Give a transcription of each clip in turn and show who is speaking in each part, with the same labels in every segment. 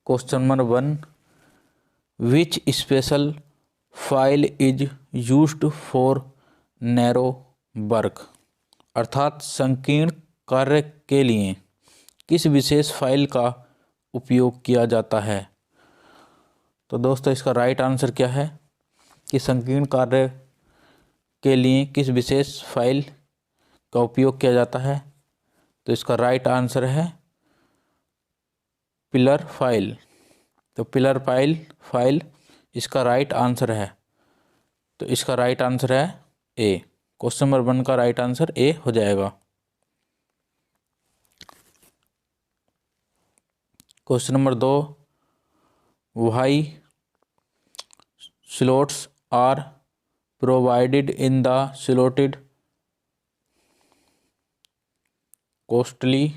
Speaker 1: Question number 1, which special file is used for narrow work, अर्थात संकीर्ण कार्य के लिए किस विशेष फाइल का उपयोग किया जाता है। तो दोस्तों इसका राइट आंसर क्या है कि संकीर्ण कार्य के लिए किस विशेष फाइल का उपयोग किया जाता है। तो इसका राइट आंसर है पिलर फाइल। तो पिलर फाइल इसका राइट आंसर है। तो इसका राइट आंसर है ए। क्वेश्चन नंबर 1 का राइट आंसर ए हो जाएगा। Question number 2, why slots are provided in the slotted costly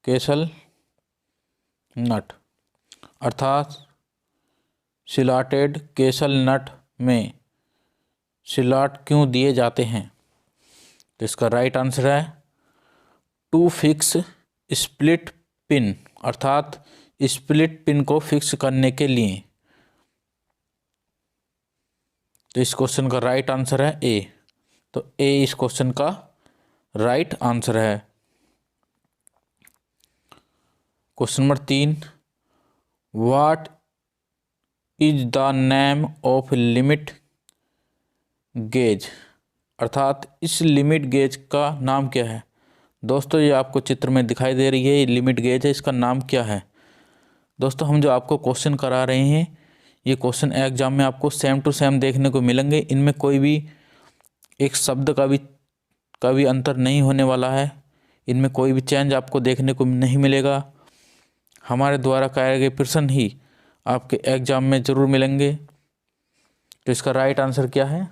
Speaker 1: castle nut, अर्थात स्लॉटेड केसल नट में स्लॉट क्यों दिए जाते हैं। तो इसका राइट आंसर है टू फिक्स स्प्लिट पिन, अर्थात स्प्लिट पिन को फिक्स करने के लिए। तो इस क्वेश्चन का राइट आंसर है ए। तो ए इस क्वेश्चन का राइट आंसर है। Question number 3, what is the name of limit gauge, अर्थात इस लिमिट गेज का नाम क्या है। दोस्तों ये आपको चित्र में दिखाई दे रही है, ये लिमिट गेज है, इसका नाम क्या है। दोस्तों हम जो आपको क्वेश्चन करा रहे हैं ये क्वेश्चन एग्जाम में आपको सेम टू सेम देखने को मिलेंगे। इनमें कोई भी एक शब्द का भी अंतर नहीं होने वाला है। इनमें कोई भी चेंज आपको देखने को नहीं मिलेगा। हमारे द्वारा कराए गए प्रश्न ही आपके एग्जाम में ज़रूर मिलेंगे। तो इसका राइट आंसर क्या है।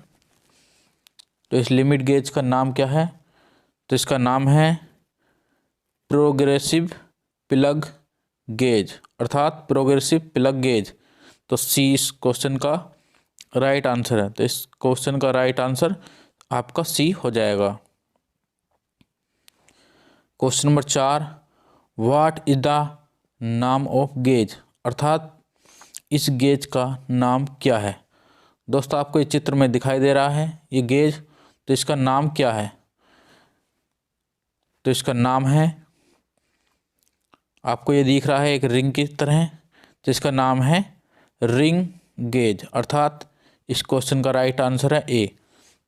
Speaker 1: तो इस लिमिट गेज का नाम क्या है। तो इसका नाम है प्रोग्रेसिव प्लग गेज, अर्थात प्रोग्रेसिव प्लग गेज। तो सी इस क्वेश्चन का राइट आंसर है। तो इस क्वेश्चन का राइट आंसर आपका सी हो जाएगा। Question number 4, what is the नाम ऑफ गेज, अर्थात इस गेज का नाम क्या है। दोस्तों आपको ये चित्र में दिखाई दे रहा है ये गेज, तो इसका नाम क्या है। तो इसका नाम है, आपको ये दिख रहा है एक रिंग की तरह, तो इसका नाम है रिंग गेज, अर्थात इस क्वेश्चन का राइट आंसर है ए।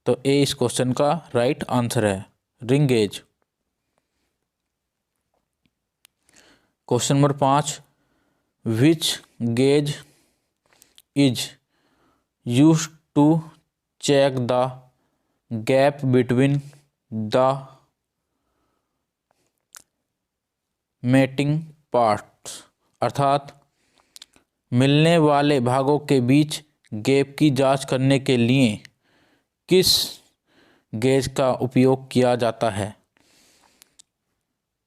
Speaker 1: तो ए इस क्वेश्चन का राइट आंसर है, ring gauge. Question number 5, which gauge is used to check the gap between the mating parts, अर्थात मिलने वाले भागों के बीच गैप की जांच करने के लिए किस गेज का उपयोग किया जाता है।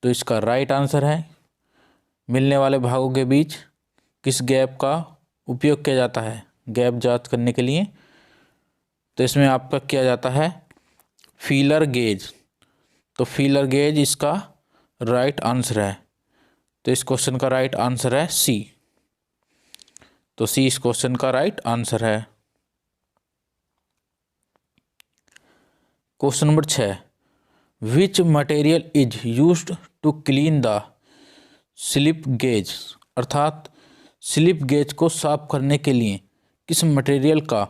Speaker 1: तो इसका राइट आंसर है मिलने वाले भागों के बीच किस गैप का उपयोग किया जाता है गैप जांच करने के लिए। तो इसमें आपका किया जाता है फीलर गेज। तो फीलर गेज इसका राइट आंसर है। तो इस क्वेश्चन का राइट आंसर है सी। तो सी इस क्वेश्चन का राइट आंसर है। Question number 6, which material is used to clean the slip gauge, अर्थात स्लिप गेज को साफ करने के लिए किस मटेरियल का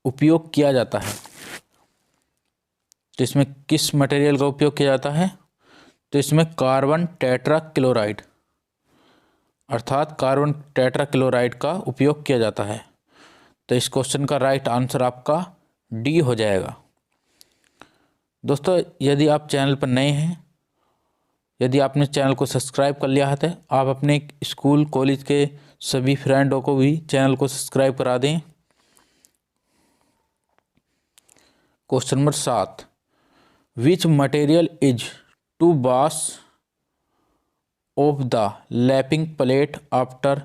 Speaker 1: उपयोग किया जाता है। तो इसमें किस मटेरियल का उपयोग किया जाता है। तो इसमें कार्बन टेट्रा क्लोराइड, अर्थात कार्बन टेट्रा क्लोराइड का उपयोग किया जाता है। तो इस क्वेश्चन का राइट आंसर आपका डी हो जाएगा। दोस्तों यदि आप चैनल पर नए हैं, यदि आपने चैनल को सब्सक्राइब कर लिया है तो आप अपने स्कूल कॉलेज के सभी फ्रेंडों को भी चैनल को सब्सक्राइब करा दें। Question number 7, which material is to base of the lapping plate after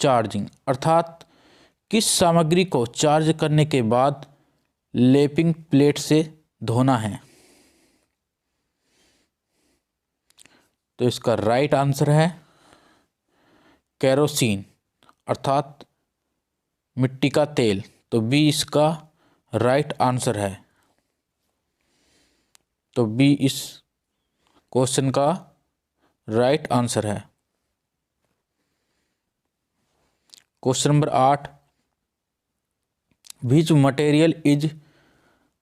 Speaker 1: charging, अर्थात किस सामग्री को चार्ज करने के बाद लैपिंग प्लेट से धोना है। तो इसका राइट आंसर है केरोसिन अर्थात मिट्टी का तेल। तो बी इसका राइट आंसर है। तो बी इस क्वेश्चन का राइट आंसर है। Question number 8, which material is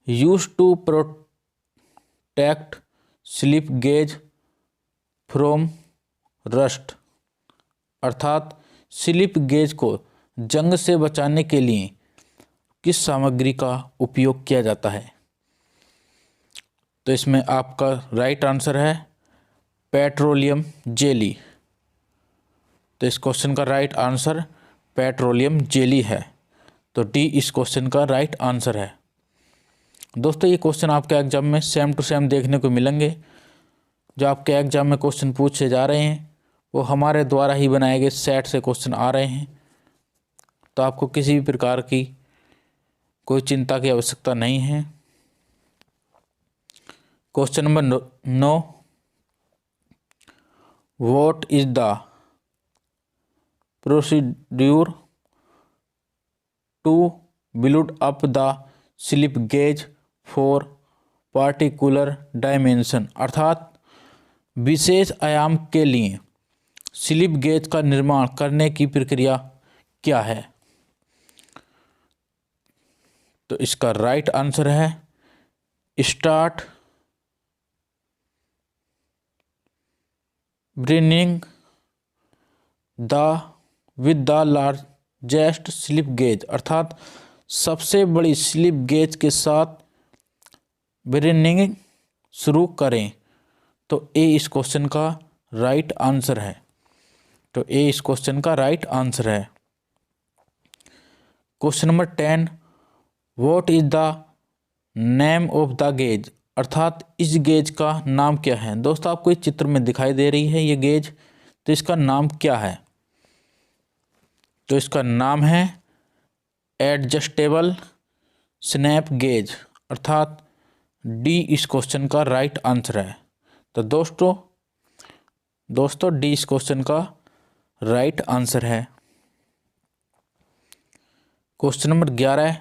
Speaker 1: use to protect slip gauge from rust, अर्थात स्लिप गेज को जंग से बचाने के लिए किस सामग्री का उपयोग किया जाता है। तो इसमें आपका राइट आंसर है पेट्रोलियम जेली। तो इस क्वेश्चन का राइट आंसर पेट्रोलियम जेली है। तो डी इस क्वेश्चन का राइट आंसर है। दोस्तों ये क्वेश्चन आपके एग्जाम में सेम टू सेम देखने को मिलेंगे। जो आपके एग्जाम में क्वेश्चन पूछे जा रहे हैं वो हमारे द्वारा ही बनाए गए सेट से क्वेश्चन आ रहे हैं। तो आपको किसी भी प्रकार की कोई चिंता की आवश्यकता नहीं है। Question number 9, what is the procedure to build up the slip gauge for particular dimension, अर्थात विशेष आयाम के लिए स्लिप गेज का निर्माण करने की प्रक्रिया क्या है। तो इसका राइट आंसर है स्टार्ट ब्रिनिंग with the largest slip gauge, अर्थात सबसे बड़ी स्लिप गेज के साथ ब्रिनिंग शुरू करें। तो ए इस क्वेश्चन का राइट आंसर है। तो ए इस क्वेश्चन का राइट आंसर है। Question number 10, what is the name of the gauge, अर्थात इस गेज का नाम क्या है। दोस्तों आपको इस चित्र में दिखाई दे रही है ये गेज, तो इसका नाम क्या है। तो इसका नाम है एडजस्टेबल स्नैप गेज, अर्थात डी इस क्वेश्चन का राइट आंसर है। तो दोस्तों डी इस क्वेश्चन का राइट आंसर है। Question number 11,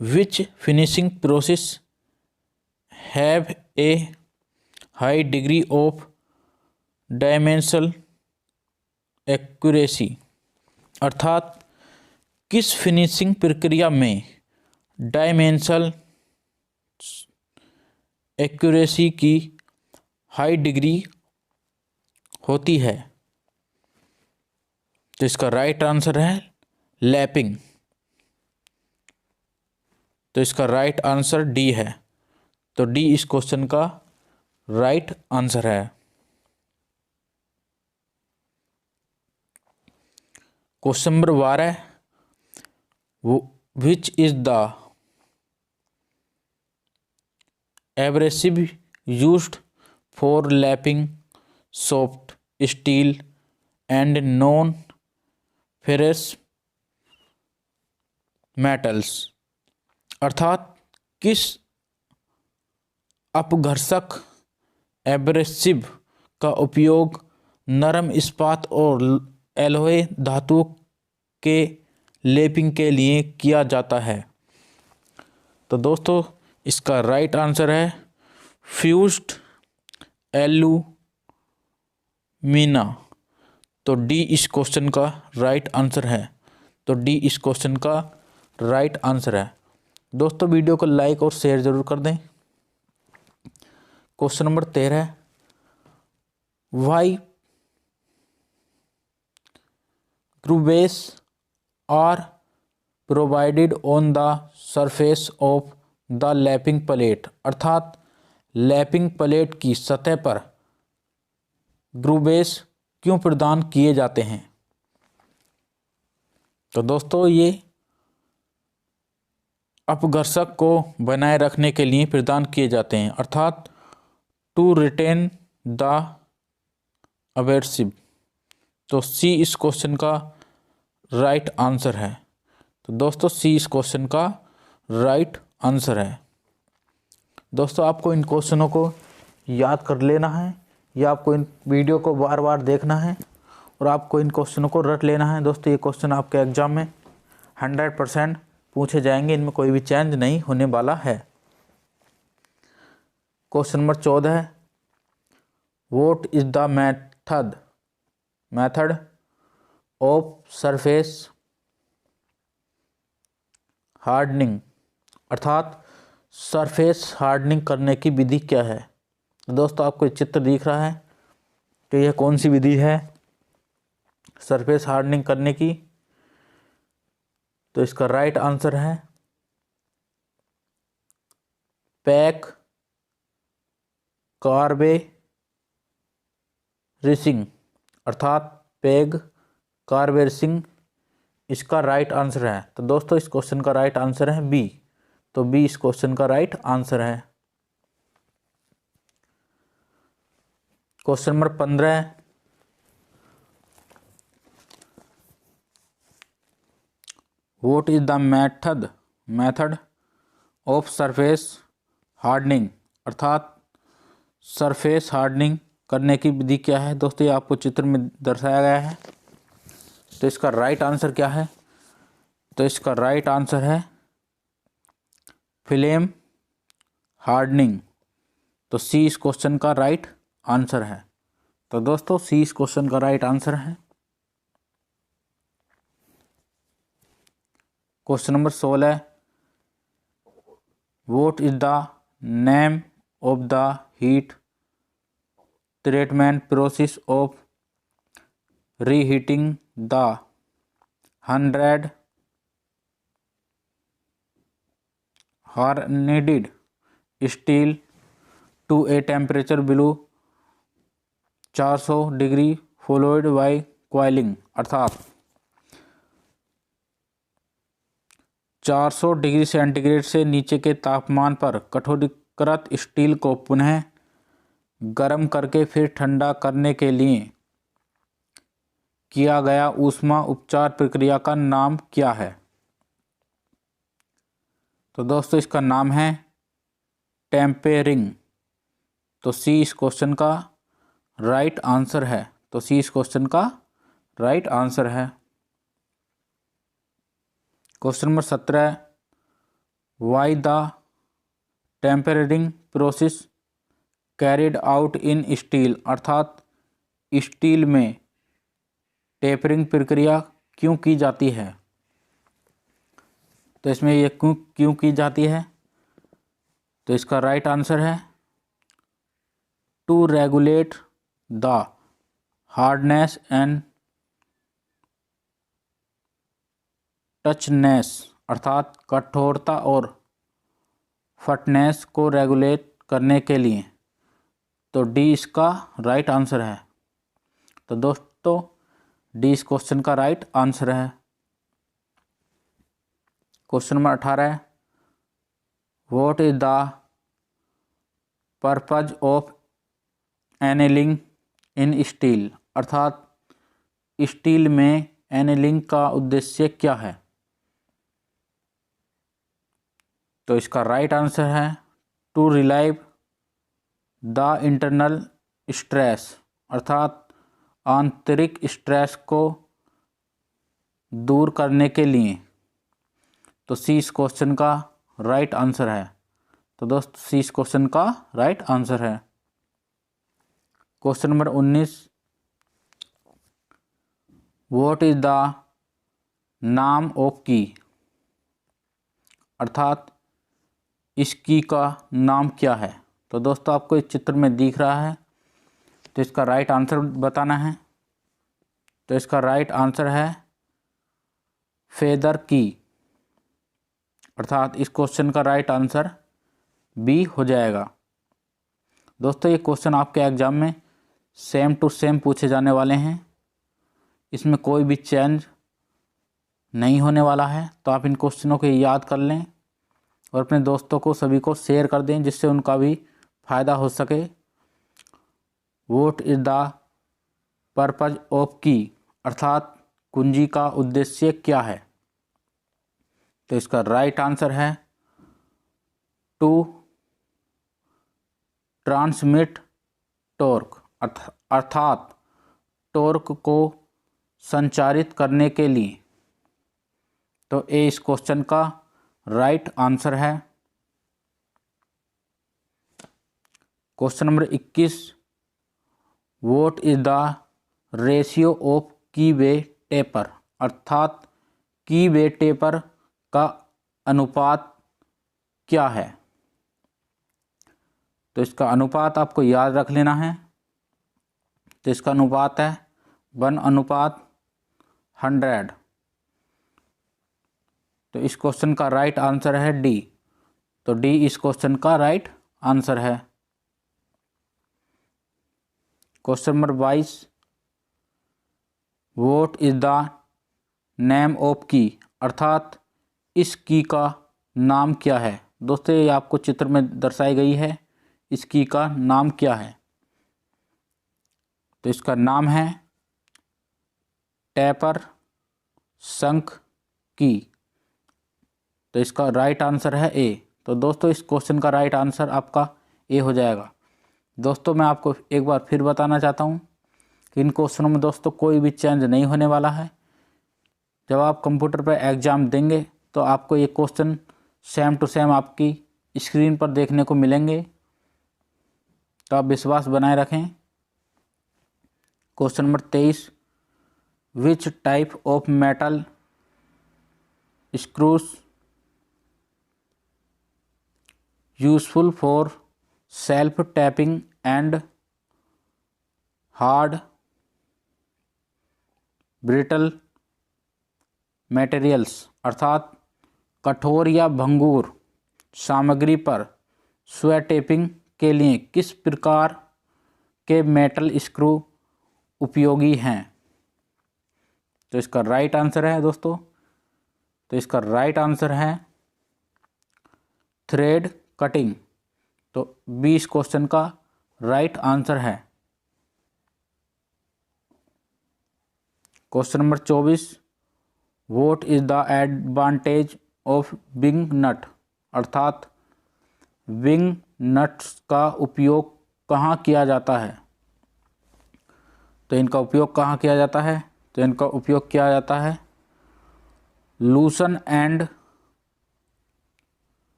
Speaker 1: which finishing process have a high degree of dimensional accuracy, अर्थात किस फिनिशिंग प्रक्रिया में डायमेंशनल एक्यूरेसी की हाई डिग्री होती है। तो इसका राइट आंसर है लैपिंग। तो इसका राइट आंसर डी है। तो डी इस क्वेश्चन का राइट आंसर है। Question number 12, which is the abrasive used for lapping soft steel and non ferrous metals, अर्थात किस अपघर्षक एब्रेसिव का उपयोग नरम इस्पात और एलॉय धातु के लेपिंग के लिए किया जाता है। तो दोस्तों इसका राइट आंसर है फ्यूज्ड एल्यूमिना। तो डी इस क्वेश्चन का राइट आंसर है। तो डी इस क्वेश्चन का राइट आंसर है। दोस्तों वीडियो को लाइक और शेयर जरूर कर दें। Question number 13, why grooves are provided on the surface of the lapping plate, अर्थात लैपिंग प्लेट की सतह पर ग्रूवेस क्यों प्रदान किए जाते हैं। तो दोस्तों ये अपघर्षक को बनाए रखने के लिए प्रदान किए जाते हैं, अर्थात टू रिटेन द एब्रेसिव। तो सी इस क्वेश्चन का राइट आंसर है। तो दोस्तों सी इस क्वेश्चन का राइट आंसर है। दोस्तों आपको इन क्वेश्चनों को याद कर लेना है या आपको इन वीडियो को बार बार देखना है और आपको इन क्वेश्चनों को रट लेना है। दोस्तों ये क्वेश्चन आपके एग्जाम में 100% पूछे जाएंगे, इनमें कोई भी चेंज नहीं होने वाला है। क्वेश्चन नंबर 14 है, what is the method of surface hardening, अर्थात सरफेस हार्डनिंग करने की विधि क्या है। दोस्तों आपको चित्र दिख रहा है कि यह कौन सी विधि है सरफेस हार्डनिंग करने की। तो इसका राइट आंसर है पैक कार्बेरिसिंग, अर्थात पैग कार्बेरिसिंग इसका राइट आंसर है। तो दोस्तों इस क्वेश्चन का राइट आंसर है बी। तो बी इस क्वेश्चन का राइट आंसर है। क्वेश्चन नंबर 15 है, what is the method of surface hardening, अर्थात सरफेस हार्डनिंग करने की विधि क्या है। दोस्तों ये आपको चित्र में दर्शाया गया है। तो इसका राइट आंसर क्या है। तो इसका राइट आंसर है फिल्म हार्डनिंग। तो सी इस क्वेश्चन का राइट आंसर है। तो दोस्तों सी इस क्वेश्चन का राइट आंसर है। Question number 16, what is the name of the heat treatment process of reheating the 100 hardened steel to a temperature below 400 degree followed by coiling, अर्थात 400 डिग्री सेंटीग्रेड से नीचे के तापमान पर कठोरीकृत स्टील को पुनः गर्म करके फिर ठंडा करने के लिए किया गया ऊष्मा उपचार प्रक्रिया का नाम क्या है। तो दोस्तों इसका नाम है टेम्परिंग। तो सी इस क्वेश्चन का राइट आंसर है। तो सी इस क्वेश्चन का राइट आंसर है। Question number 17, why the tempering process carried out in steel, अर्थात स्टील में टेम्परिंग प्रक्रिया क्यों की जाती है। तो इसमें ये क्यों की जाती है। तो इसका राइट आंसर है to regulate the hardness and toughness, अर्थात कठोरता और फटनेस को रेगुलेट करने के लिए। तो डी इसका राइट आंसर है। तो दोस्तों डी इस क्वेश्चन का राइट आंसर है। Question number 18, what is the purpose of annealing in steel, अर्थात स्टील में एनेलिंग का उद्देश्य क्या है। तो इसका राइट आंसर है to relive the internal stress, अर्थात आंतरिक स्ट्रेस को दूर करने के लिए। तो सी इस क्वेश्चन का राइट आंसर है। तो दोस्त सी इस क्वेश्चन का राइट आंसर है। Question number 19, what is the नाम ऑफ की, अर्थात इस की का नाम क्या है। तो दोस्तों आपको इस चित्र में दिख रहा है। तो इसका राइट आंसर बताना है। तो इसका राइट आंसर है फेदर की, अर्थात इस क्वेश्चन का राइट आंसर बी हो जाएगा। दोस्तों ये क्वेश्चन आपके एग्जाम में सेम टू सेम पूछे जाने वाले हैं, इसमें कोई भी चेंज नहीं होने वाला है। तो आप इन क्वेश्चनों को याद कर लें और अपने दोस्तों को सभी को शेयर कर दें जिससे उनका भी फ़ायदा हो सके। What is the purpose of की, अर्थात कुंजी का उद्देश्य क्या है। तो इसका राइट आंसर है टू ट्रांसमिट टॉर्क, अर्थात टॉर्क को संचारित करने के लिए। तो ए इस क्वेश्चन का राइट आंसर है। Question number 21, what is the ratio of की वे टेपर, अर्थात की वे टेपर का अनुपात क्या है। तो इसका अनुपात आपको याद रख लेना है। तो इसका अनुपात है 1:100। तो इस क्वेश्चन का राइट आंसर है डी। तो डी इस क्वेश्चन का राइट आंसर है। Question number 22, what is the name of की, अर्थात इस की का नाम क्या है। दोस्तों ये आपको चित्र में दर्शाई गई है, इस की का नाम क्या है। तो इसका नाम है टेपर शंख की। तो इसका राइट आंसर है ए। तो दोस्तों इस क्वेश्चन का राइट आंसर आपका ए हो जाएगा। दोस्तों मैं आपको एक बार फिर बताना चाहता हूँ कि इन क्वेश्चनों में दोस्तों कोई भी चेंज नहीं होने वाला है। जब आप कंप्यूटर पर एग्ज़ाम देंगे तो आपको ये क्वेश्चन सेम टू सेम आपकी स्क्रीन पर देखने को मिलेंगे। तो आप विश्वास बनाए रखें। Question number 23, which type of metal screws useful for self tapping and hard brittle materials, अर्थात कठोर या भंगुर सामग्री पर स्व टेपिंग के लिए किस प्रकार के मेटल स्क्रू उपयोगी हैं। तो इसका राइट आंसर है दोस्तों, तो इसका राइट आंसर है थ्रेड कटिंग। तो 20 क्वेश्चन का राइट आंसर है। Question number 24, what is the advantage of wing nut, अर्थात विंग नट्स का उपयोग कहाँ किया जाता है। तो इनका उपयोग कहाँ किया जाता है। तो इनका उपयोग किया जाता है लूसन एंड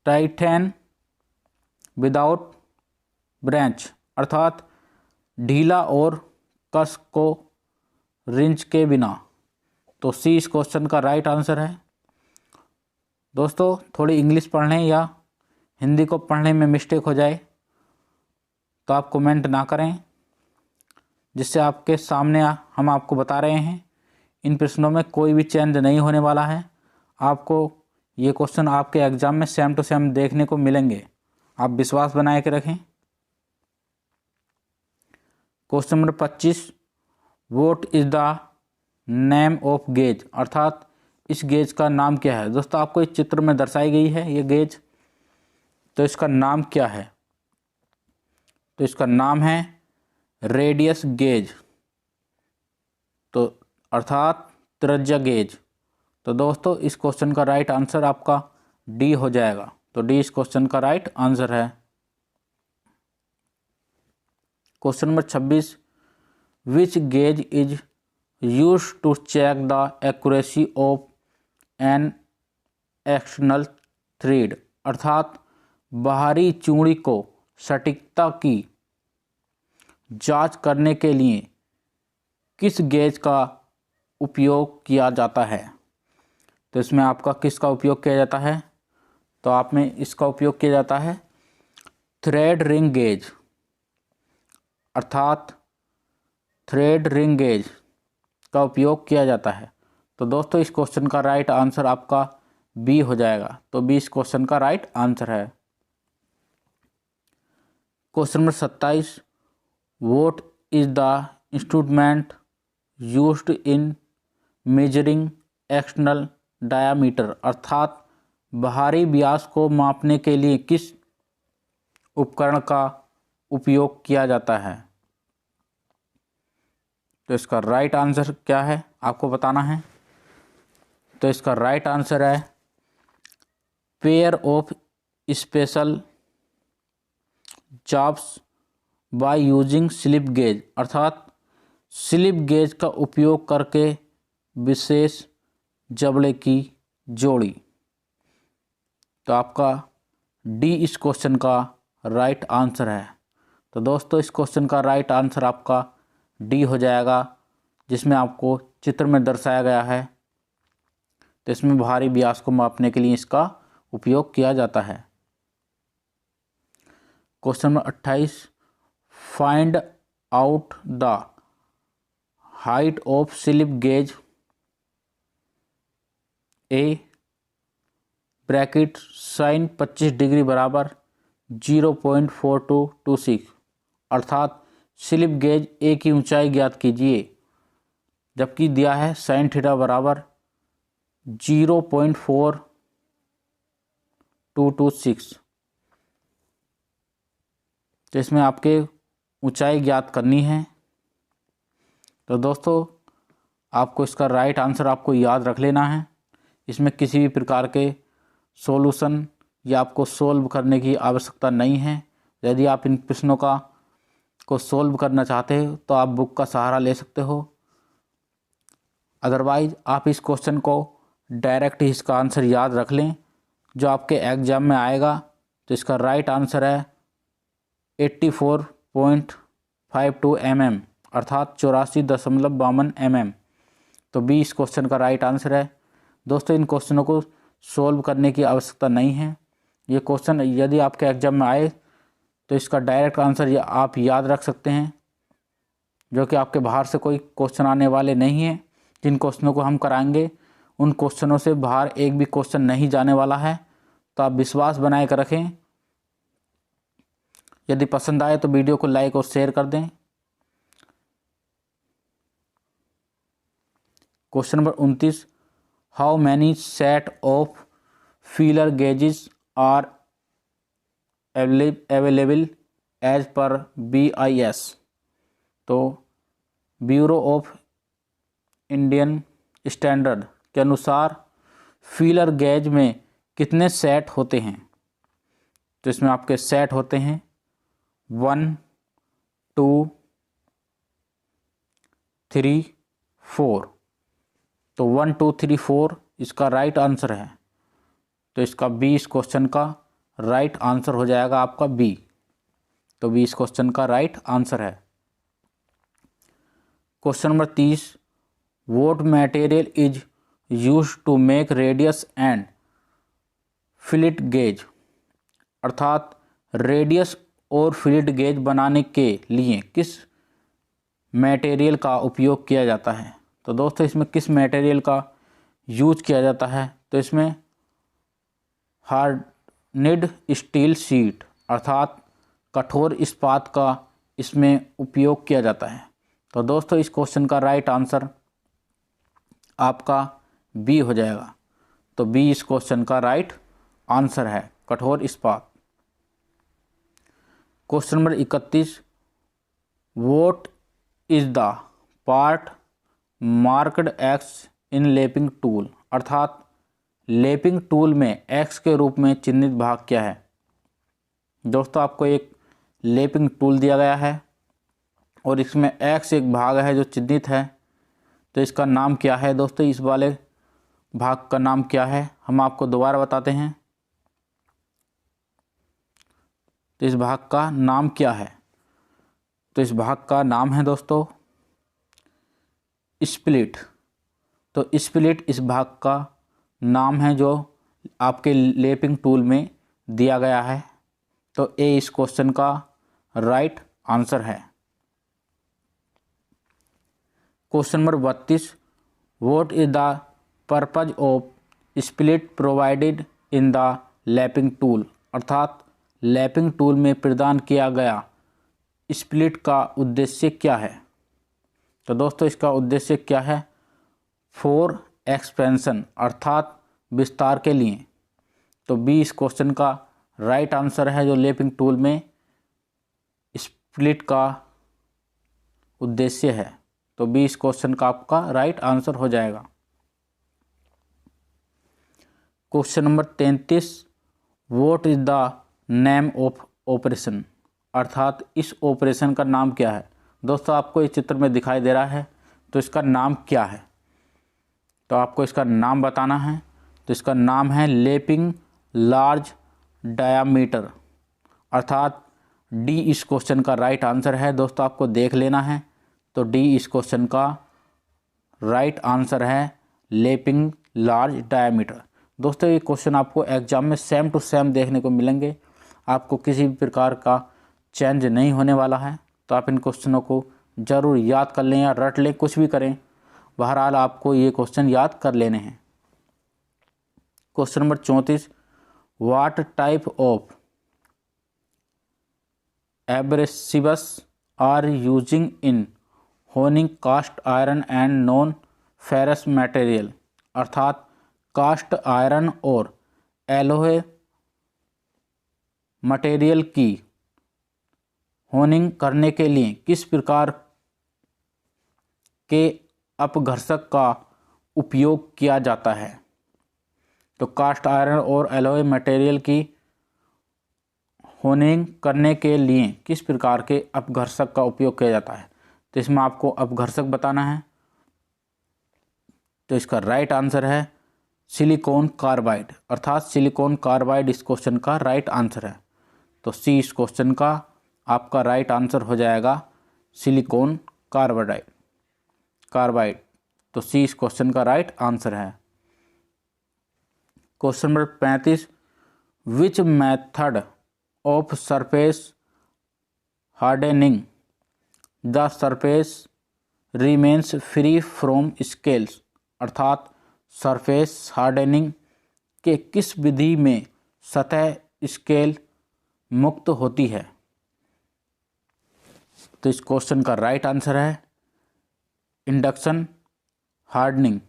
Speaker 1: टाइटन विदाउट ब्रांच, अर्थात ढीला और कस को रिंच के बिना। तो सी इस क्वेश्चन का राइट आंसर है। दोस्तों थोड़ी इंग्लिश पढ़ने या हिंदी को पढ़ने में मिस्टेक हो जाए तो आप कमेंट ना करें, जिससे आपके सामने हम आपको बता रहे हैं इन प्रश्नों में कोई भी चेंज नहीं होने वाला है। आपको ये क्वेश्चन आपके एग्ज़ाम में सेम टू सेम देखने को मिलेंगे। आप विश्वास बनाए के रखें। Question number 25, what is the name of gauge, अर्थात इस गेज का नाम क्या है। दोस्तों आपको इस चित्र में दर्शाई गई है ये गेज। तो इसका नाम क्या है। तो इसका नाम है रेडियस गेज, तो अर्थात त्रिज्या गेज। तो दोस्तों इस क्वेश्चन का राइट आंसर आपका डी हो जाएगा। तो डी इस क्वेश्चन का राइट आंसर है। Question number 26, which gauge is used to check the accuracy of an external thread, अर्थात बाहरी चूड़ी को सटीकता की जांच करने के लिए किस गेज का उपयोग किया जाता है। तो इसमें आपका किसका उपयोग किया जाता है। तो आप में इसका उपयोग किया जाता है थ्रेड रिंग गेज, अर्थात थ्रेड रिंग गेज का उपयोग किया जाता है। तो दोस्तों इस क्वेश्चन का राइट आंसर आपका बी हो जाएगा। तो बी इस क्वेश्चन का राइट आंसर है। Question number 27, what is the instrument used in measuring external diameter, अर्थात बाहरी व्यास को मापने के लिए किस उपकरण का उपयोग किया जाता है। तो इसका राइट आंसर क्या है आपको बताना है। तो इसका राइट आंसर है pair of special jobs by using slip gauge, अर्थात स्लिप गेज का उपयोग करके विशेष जबड़े की जोड़ी। तो आपका डी इस क्वेश्चन का राइट आंसर है। तो दोस्तों इस क्वेश्चन का राइट आंसर आपका डी हो जाएगा, जिसमें आपको चित्र में दर्शाया गया है। तो इसमें भारी व्यास को मापने के लिए इसका उपयोग किया जाता है। Question number 28, find out the height of slip gauge a bracket sine 25 degree बराबर 0.4226, अर्थात स्लिप गेज ए की ऊंचाई ज्ञात कीजिए, जबकि दिया है साइन थीटा बराबर 0.4226। तो इसमें आपके ऊंचाई ज्ञात करनी है। तो दोस्तों आपको इसका राइट आंसर आपको याद रख लेना है। इसमें किसी भी प्रकार के सॉल्यूशन या आपको सोल्व करने की आवश्यकता नहीं है। यदि आप इन प्रश्नों को सोल्व करना चाहते हो तो आप बुक का सहारा ले सकते हो। अदरवाइज आप इस क्वेश्चन को डायरेक्ट ही इसका आंसर याद रख लें जो आपके एग्जाम में आएगा। तो इसका राइट आंसर है 84.52 mm, अर्थात 84.52 mm। तो बी इस क्वेश्चन का राइट आंसर है। दोस्तों इन क्वेश्चनों को सोल्व करने की आवश्यकता नहीं है। ये क्वेश्चन यदि आपके एग्जाम में आए तो इसका डायरेक्ट आंसर आप याद रख सकते हैं, जो कि आपके बाहर से कोई क्वेश्चन आने वाले नहीं हैं। जिन क्वेश्चनों को हम कराएंगे उन क्वेश्चनों से बाहर एक भी क्वेश्चन नहीं जाने वाला है। तो आप विश्वास बनाए कर रखें। यदि पसंद आए तो वीडियो को लाइक और शेयर कर दें। Question number 29, how many set of feeler gauges are available as per BIS। तो ब्यूरो ऑफ इंडियन स्टैंडर्ड के अनुसार फीलर गेज में कितने सेट होते हैं। तो इसमें आपके सेट होते हैं 1, 2, 3, 4। तो 1, 2, 3, 4 इसका राइट आंसर है। तो इसका बी इस क्वेश्चन का राइट आंसर हो जाएगा आपका बी। तो बी इस क्वेश्चन का राइट आंसर है। Question number 30, what material is used to make radius and fillet gauge, अर्थात रेडियस और फिलेट गेज बनाने के लिए किस मटेरियल का उपयोग किया जाता है। तो दोस्तों इसमें किस मटेरियल का यूज किया जाता है। तो इसमें हार्डनिड स्टील शीट, अर्थात कठोर इस्पात का इसमें उपयोग किया जाता है। तो दोस्तों इस क्वेश्चन का राइट आंसर आपका बी हो जाएगा। तो बी इस क्वेश्चन का राइट आंसर है, कठोर इस्पात। Question number 31, what is the part marked x in lapping tool, अर्थात लैपिंग टूल में एक्स के रूप में चिन्हित भाग क्या है। दोस्तों आपको एक लैपिंग टूल दिया गया है और इसमें एक्स एक भाग है जो चिन्हित है। तो इसका नाम क्या है दोस्तों, इस वाले भाग का नाम क्या है, हम आपको दोबारा बताते हैं। तो इस भाग का नाम क्या है। तो इस भाग का नाम है दोस्तों स्प्लिट। तो स्प्लिट इस भाग का नाम है जो आपके लैपिंग टूल में दिया गया है। तो ए इस क्वेश्चन का राइट आंसर है। Question number 32, what is the purpose of split provided in the lapping tool, अर्थात लैपिंग टूल में प्रदान किया गया स्प्लिट का उद्देश्य क्या है। तो दोस्तों इसका उद्देश्य क्या है, फॉर एक्सपेंशन, अर्थात विस्तार के लिए। तो बी इस क्वेश्चन का राइट आंसर है, जो लैपिंग टूल में स्प्लिट का उद्देश्य है। तो बी इस क्वेश्चन का आपका राइट आंसर हो जाएगा। Question number 33, what is the name of operation, अर्थात इस ऑपरेशन का नाम क्या है। दोस्तों आपको इस चित्र में दिखाई दे रहा है, तो इसका नाम क्या है, तो आपको इसका नाम बताना है। तो इसका नाम है लैपिंग लार्ज डायामीटर, अर्थात डी इस क्वेश्चन का राइट आंसर है। दोस्तों आपको देख लेना है, तो डी इस क्वेश्चन का राइट आंसर है लैपिंग लार्ज डायामीटर। दोस्तों ये क्वेश्चन आपको एग्जाम में सेम टू सेम देखने को मिलेंगे, आपको किसी भी प्रकार का चेंज नहीं होने वाला है। तो आप इन क्वेश्चनों को ज़रूर याद कर लें या रट लें, कुछ भी करें, बहरहाल आपको ये क्वेश्चन याद कर लेने हैं। Question number 34, what type of abrasives are using in honing cast iron and non ferrous material, अर्थात कास्ट आयरन और एलोहे मटेरियल की होनिंग करने के लिए किस प्रकार के अपघर्षक का उपयोग किया जाता है। तो कास्ट आयरन और एलॉय मटेरियल की होनिंग करने के लिए किस प्रकार के अपघर्षक का उपयोग किया जाता है। तो इसमें आपको अपघर्षक बताना है। तो इसका राइट आंसर है सिलिकॉन कार्बाइड, अर्थात सिलिकॉन कार्बाइड इस क्वेश्चन का राइट आंसर है। तो सी इस क्वेश्चन का आपका राइट आंसर हो जाएगा सिलिकॉन कार्बाइड। तो सी इस क्वेश्चन का राइट आंसर है। Question number 35, which method of surface hardening the surface remains free from scales, अर्थात सरफेस हार्डनिंग के किस विधि में सतह स्केल मुक्त होती है। तो इस क्वेश्चन का राइट आंसर है इंडक्शन हार्डनिंग।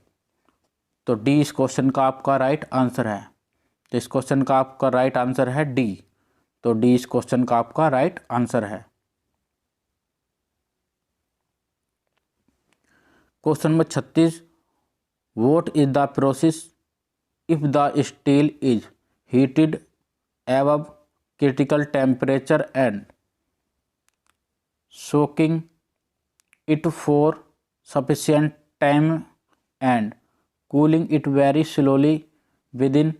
Speaker 1: तो डी इस क्वेश्चन का आपका राइट आंसर है। तो इस क्वेश्चन का आपका राइट आंसर है डी। तो डी इस क्वेश्चन का आपका राइट आंसर है। Question number 36, what is the process if the steel is heated above critical temperature and soaking it for sufficient time and cooling it very slowly within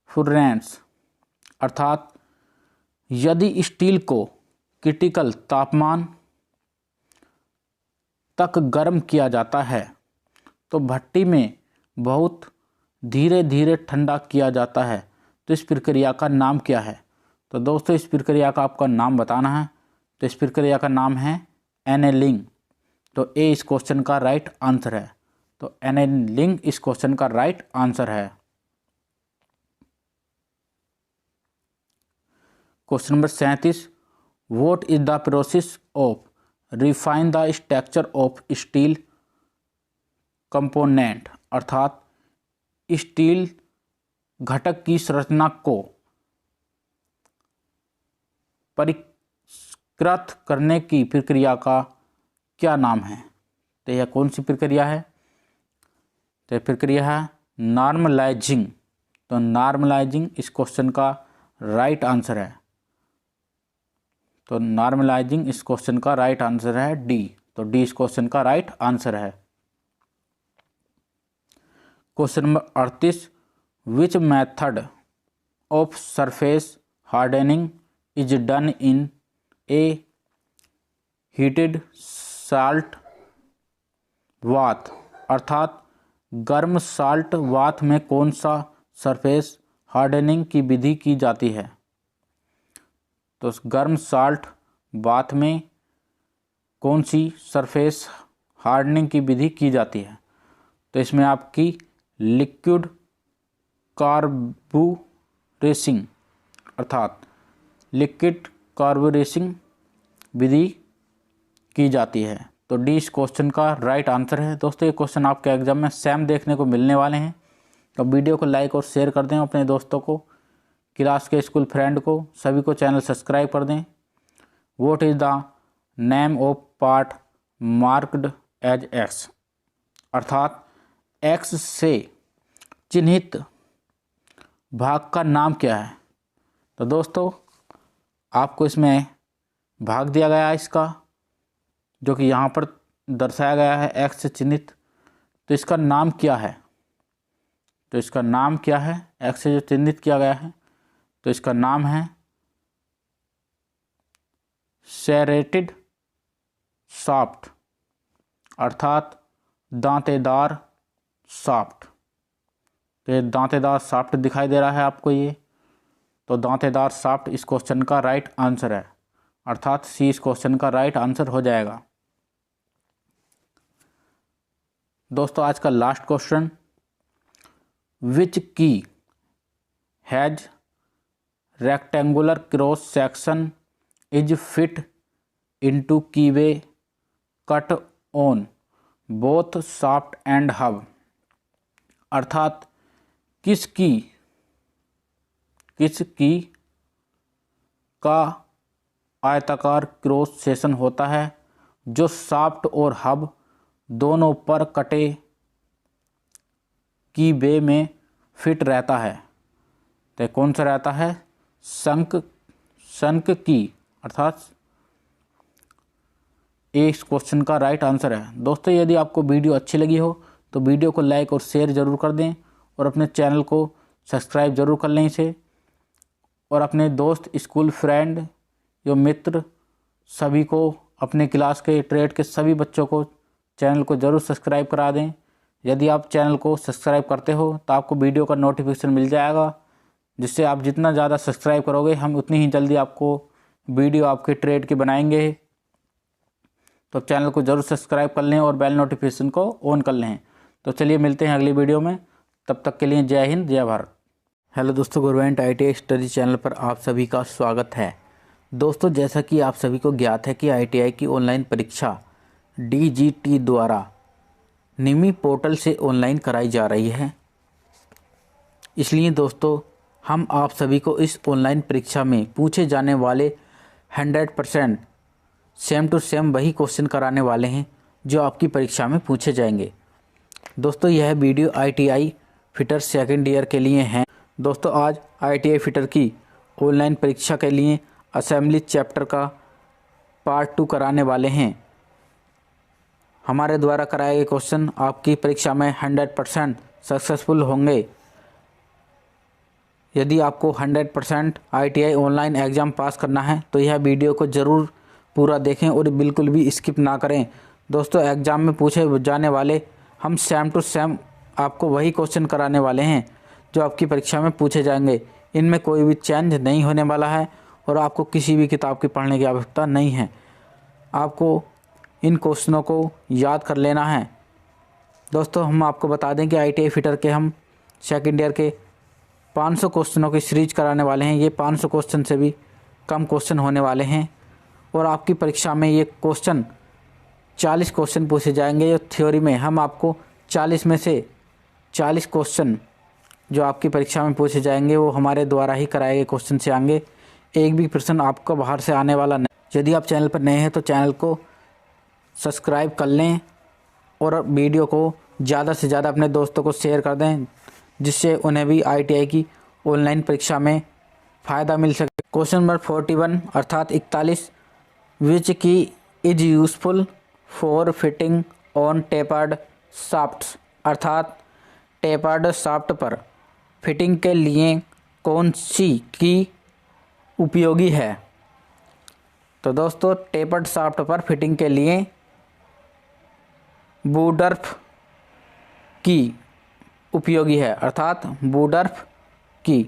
Speaker 1: furnace, अर्थात यदि steel को critical तापमान तक गर्म किया जाता है तो भट्टी में बहुत धीरे धीरे ठंडा किया जाता है, तो इस प्रक्रिया का नाम क्या है। तो दोस्तों इस प्रक्रिया का आपका नाम बताना है। तो इस प्रक्रिया का नाम है एनेलिंग। तो ए इस क्वेश्चन का राइट आंसर है। तो एनेलिंग इस क्वेश्चन का राइट आंसर है। Question number 37, what is the process of refine the structure of steel component, अर्थात स्टील घटक की संरचना को परिष्कृत करने की प्रक्रिया का क्या नाम है। तो यह कौन सी प्रक्रिया है। तो यह प्रक्रिया है नॉर्मलाइजिंग। तो नॉर्मलाइजिंग इस क्वेश्चन का राइट आंसर है। तो नॉर्मलाइजिंग इस क्वेश्चन का राइट आंसर है डी। तो डी इस क्वेश्चन का राइट आंसर है। Question number 38, which method of surface hardening is done in A heated salt bath, अर्थात गर्म साल्ट बाथ में कौन सा सरफेस हार्डनिंग की विधि की जाती है। तो गर्म साल्ट बाथ में कौन सी सरफेस हार्डनिंग की विधि की जाती है। तो इसमें आपकी लिक्विड कार्बोरेसिंग, अर्थात लिक्विड कार्बोरेसिंग विधि की जाती है। तो डी इस क्वेश्चन का राइट आंसर है। दोस्तों ये क्वेश्चन आपके एग्जाम में सेम देखने को मिलने वाले हैं। तो वीडियो को लाइक और शेयर कर दें अपने दोस्तों को, क्लास के स्कूल फ्रेंड को, सभी को चैनल सब्सक्राइब कर दें। What is the name of part marked as X, अर्थात एक्स से चिन्हित भाग का नाम क्या है। तो दोस्तों आपको इसमें भाग दिया गया है इसका, जो कि यहाँ पर दर्शाया गया है एक्स से चिन्हित। तो इसका नाम क्या है? तो इसका नाम क्या है? एक्स से जो चिन्हित किया गया है, तो इसका नाम है सेरेटेड शाफ्ट, अर्थात दांतेदार शाफ्ट। तो ये दांतेदार शाफ्ट दिखाई दे रहा है आपको ये, तो दांतेदार शाफ्ट इस क्वेश्चन का राइट आंसर है, अर्थात सी इस क्वेश्चन का राइट आंसर हो जाएगा। दोस्तों आज का लास्ट क्वेश्चन, विच की has rectangular cross section is fit into कीवे cut on both shaft and hub, अर्थात किसकी का आयताकार क्रॉस सेक्शन होता है जो शाफ्ट और हब दोनों पर कटे की वे में फिट रहता है। तो कौन सा रहता है? शंक की, अर्थात ये इस क्वेश्चन का राइट आंसर है। दोस्तों यदि आपको वीडियो अच्छी लगी हो तो वीडियो को लाइक और शेयर ज़रूर कर दें और अपने चैनल को सब्सक्राइब ज़रूर कर लें इसे, और अपने दोस्त, स्कूल फ्रेंड या मित्र सभी को, अपने क्लास के, ट्रेड के सभी बच्चों को चैनल को ज़रूर सब्सक्राइब करा दें। यदि आप चैनल को सब्सक्राइब करते हो तो आपको वीडियो का नोटिफिकेशन मिल जाएगा, जिससे आप जितना ज़्यादा सब्सक्राइब करोगे हम उतनी ही जल्दी आपको वीडियो आपके ट्रेड के बनाएंगे। तो चैनल को ज़रूर सब्सक्राइब कर लें और बेल नोटिफिकेशन को ऑन कर लें। तो चलिए मिलते हैं अगली वीडियो में, तब तक के लिए जय हिंद जय भारत। हेलो दोस्तों, गवर्नमेंट ITI स्टडी चैनल पर आप सभी का स्वागत है। दोस्तों जैसा कि आप सभी को ज्ञात है कि ITI की ऑनलाइन परीक्षा DGT द्वारा निमी पोर्टल से ऑनलाइन कराई जा रही है। इसलिए दोस्तों हम आप सभी को इस ऑनलाइन परीक्षा में पूछे जाने वाले 100% सेम टू सेम वही क्वेश्चन कराने वाले हैं जो आपकी परीक्षा में पूछे जाएंगे। दोस्तों यह video ITI fitter second year के लिए हैं। दोस्तों आज ITI फिटर की ऑनलाइन परीक्षा के लिए असेंबली चैप्टर का पार्ट 2 कराने वाले हैं। हमारे द्वारा कराए गए क्वेश्चन आपकी परीक्षा में 100% सक्सेसफुल होंगे। यदि आपको 100% ITI ऑनलाइन एग्ज़ाम पास करना है तो यह वीडियो को ज़रूर पूरा देखें और बिल्कुल भी स्किप ना करें। दोस्तों एग्ज़ाम में पूछे जाने वाले हम सेम टू सेम आपको वही क्वेश्चन कराने वाले हैं जो आपकी परीक्षा में पूछे जाएंगे। इनमें कोई भी चेंज नहीं होने वाला है और आपको किसी भी किताब की पढ़ने की आवश्यकता नहीं है। आपको इन क्वेश्चनों को याद कर लेना है। दोस्तों हम आपको बता दें कि ITI फिटर के हम सेकंड ईयर के 500 क्वेश्चनों की सीरीज कराने वाले हैं। ये 500 क्वेश्चन से भी कम क्वेश्चन होने वाले हैं और आपकी परीक्षा में ये क्वेश्चन 40 क्वेश्चन पूछे जाएंगे। थ्योरी में हम आपको 40 में से 40 क्वेश्चन जो आपकी परीक्षा में पूछे जाएंगे वो हमारे द्वारा ही कराए गए क्वेश्चन से आएंगे। एक भी प्रश्न आपका बाहर से आने वाला नहीं। यदि आप चैनल पर नए हैं तो चैनल को सब्सक्राइब कर लें और वीडियो को ज़्यादा से ज़्यादा अपने दोस्तों को शेयर कर दें, जिससे उन्हें भी ITI की ऑनलाइन परीक्षा में फ़ायदा मिल सके। क्वेश्चन नंबर 41 अर्थात 41, विच की is useful for fitting on tapered shafts, अर्थात टेपर्ड शाफ्ट पर फिटिंग के लिए कौन सी की उपयोगी है। तो दोस्तों टेपर्ड शाफ्ट पर फिटिंग के लिए वुडवर्थ की उपयोगी है, अर्थात वुडवर्थ की।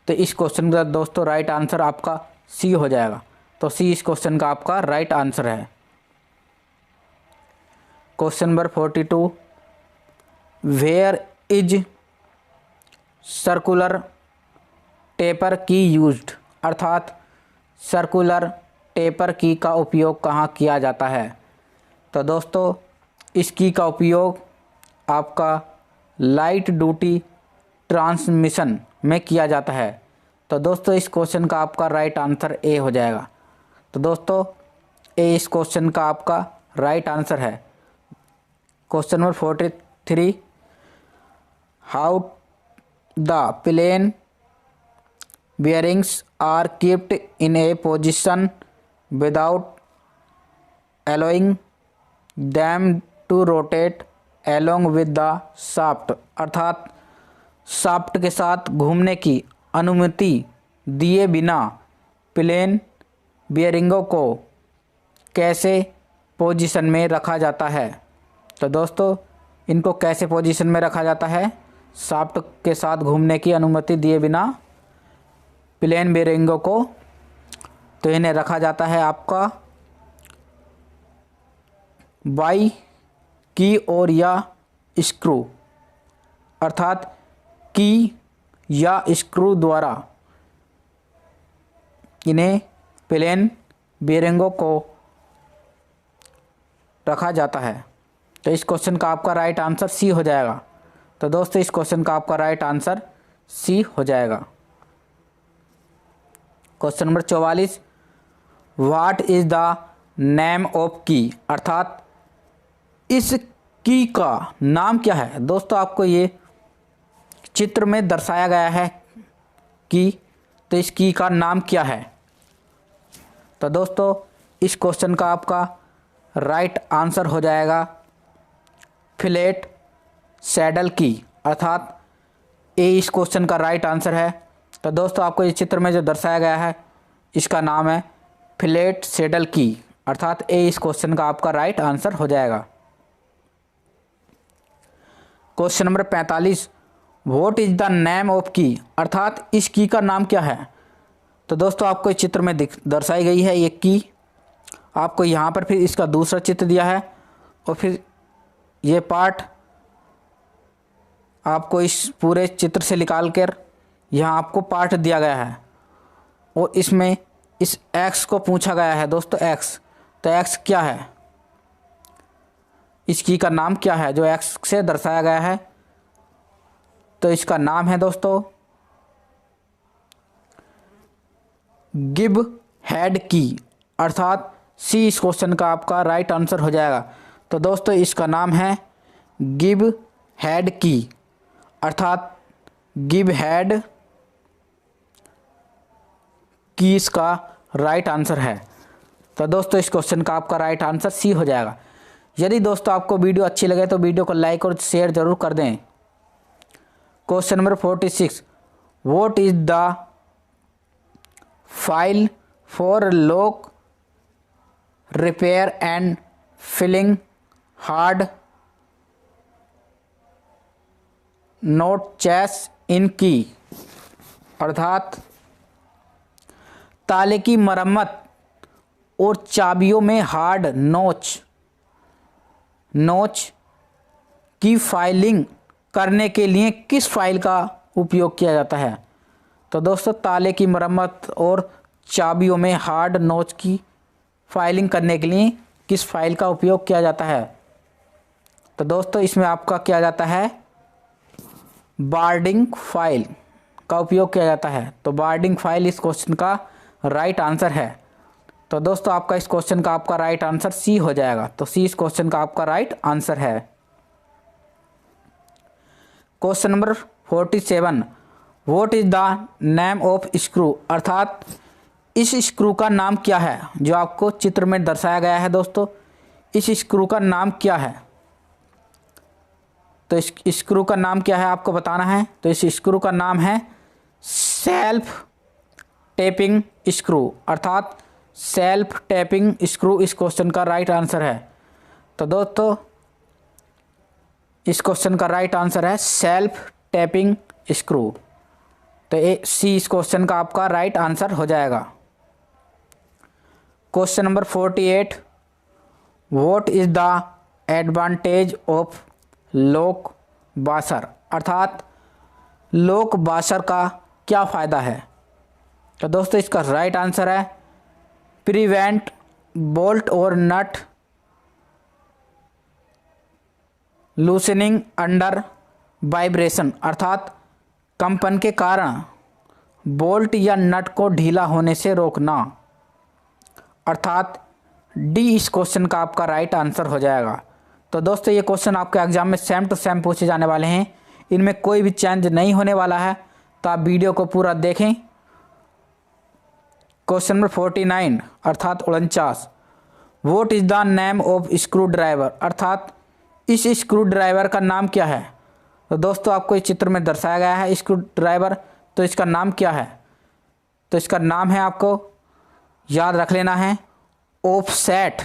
Speaker 1: तो इस क्वेश्चन का दोस्तों राइट आंसर आपका सी हो जाएगा। तो सी इस क्वेश्चन का आपका राइट आंसर है। Question number 42, where is circular taper key used, अर्थात सर्कुलर टेपर की का उपयोग कहाँ किया जाता है। तो दोस्तों इस की का उपयोग आपका लाइट ड्यूटी ट्रांसमिशन में किया जाता है। तो दोस्तों इस क्वेश्चन का आपका राइट आंसर ए हो जाएगा। तो दोस्तों ए इस क्वेश्चन का आपका राइट आंसर है। Question number 43, how the plain bearings are kept in a position without allowing them to rotate along with the shaft। अर्थात शाफ्ट के साथ घूमने की अनुमति दिए बिना प्लेन बियरिंगों को कैसे पोजीशन में रखा जाता है। तो दोस्तों इनको कैसे पोजीशन में रखा जाता है, शाफ्ट के साथ घूमने की अनुमति दिए बिना प्लेन बियरिंगों को, तो इन्हें रखा जाता है आपका बाई की और या स्क्रू, अर्थात की या स्क्रू द्वारा इन्हें प्लेन बियरिंगों को रखा जाता है। तो इस क्वेश्चन का आपका राइट आंसर सी हो जाएगा। तो दोस्तों इस क्वेश्चन का आपका राइट आंसर सी हो जाएगा। Question number 44, what is the name of की, अर्थात इस की का नाम क्या है। दोस्तों आपको ये चित्र में दर्शाया गया है की, तो इस की का नाम क्या है। तो दोस्तों इस क्वेश्चन का आपका राइट आंसर हो जाएगा फिलेट सैडल की, अर्थात ए इस क्वेश्चन का राइट आंसर है। तो दोस्तों आपको इस चित्र में जो दर्शाया गया है इसका नाम है फिलेट सैडल की, अर्थात ए इस क्वेश्चन का आपका राइट आंसर हो जाएगा। Question number 45, what is the name of की, अर्थात इस की का नाम क्या है। तो दोस्तों आपको इस चित्र में दर्शाई गई है ये की, आपको यहाँ पर फिर इसका दूसरा चित्र दिया है और फिर ये पार्ट आपको इस पूरे चित्र से निकाल कर यहाँ आपको पार्ट दिया गया है और इसमें इस एक्स को पूछा गया है दोस्तों एक्स। तो एक्स क्या है, इस की का नाम क्या है जो एक्स से दर्शाया गया है। तो इसका नाम है दोस्तों गिब हेड की, अर्थात सी इस क्वेश्चन का आपका राइट आंसर हो जाएगा। तो दोस्तों इसका नाम है गिब हेड की, अर्थात गिब हेड की इसका राइट आंसर है। तो दोस्तों इस क्वेश्चन का आपका राइट आंसर सी हो जाएगा। यदि दोस्तों आपको वीडियो अच्छी लगे तो वीडियो को लाइक और शेयर जरूर कर दें। Question number 46, what is the file for lock repair and filing hard notches in key, अर्थात ताले की मरम्मत और चाबियों में हार्ड नोच की फाइलिंग करने के लिए किस फाइल का उपयोग किया जाता है। तो दोस्तों ताले की मरम्मत और चाबियों में हार्ड नोच की फाइलिंग करने के लिए किस फाइल का उपयोग किया जाता है। तो दोस्तों इसमें आपका किया जाता है बार्डिंग फाइल का उपयोग किया जाता है। तो बार्डिंग फाइल इस क्वेश्चन का राइट आंसर है। तो दोस्तों आपका इस क्वेश्चन का आपका राइट आंसर सी हो जाएगा। तो सी इस क्वेश्चन का आपका राइट आंसर है। Question number 47, what is the name of screw, अर्थात इस स्क्रू का नाम क्या है जो आपको चित्र में दर्शाया गया है। दोस्तों इस स्क्रू का नाम क्या है, तो इस स्क्रू का नाम क्या है आपको बताना है। तो इस स्क्रू का नाम है सेल्फ टेपिंग स्क्रू, अर्थात सेल्फ टेपिंग स्क्रू इस क्वेश्चन का राइट आंसर है। तो दोस्तों इस क्वेश्चन का राइट आंसर है सेल्फ टेपिंग स्क्रू। तो ए सी इस क्वेश्चन का आपका राइट आंसर हो जाएगा। Question number 48, what is the advantage of lock washer, अर्थात लॉक वाशर का क्या फ़ायदा है। तो दोस्तों इसका राइट आंसर है प्रिवेंट बोल्ट और नट लूसनिंग अंडर वाइब्रेशन, अर्थात कंपन के कारण बोल्ट या नट को ढीला होने से रोकना, अर्थात डी इस क्वेश्चन का आपका राइट आंसर हो जाएगा। तो दोस्तों ये क्वेश्चन आपके एग्जाम में सेम टू सेम पूछे जाने वाले हैं, इनमें कोई भी चेंज नहीं होने वाला है। तो आप वीडियो को पूरा देखें
Speaker 2: क्वेश्चन नंबर 49 अर्थात 49, what is the name of screw driver, अर्थात इस स्क्रू ड्राइवर का नाम क्या है। तो दोस्तों आपको इस चित्र में दर्शाया गया है स्क्रू ड्राइवर, तो इसका नाम क्या है। तो इसका नाम है, आपको याद रख लेना है, ऑफसेट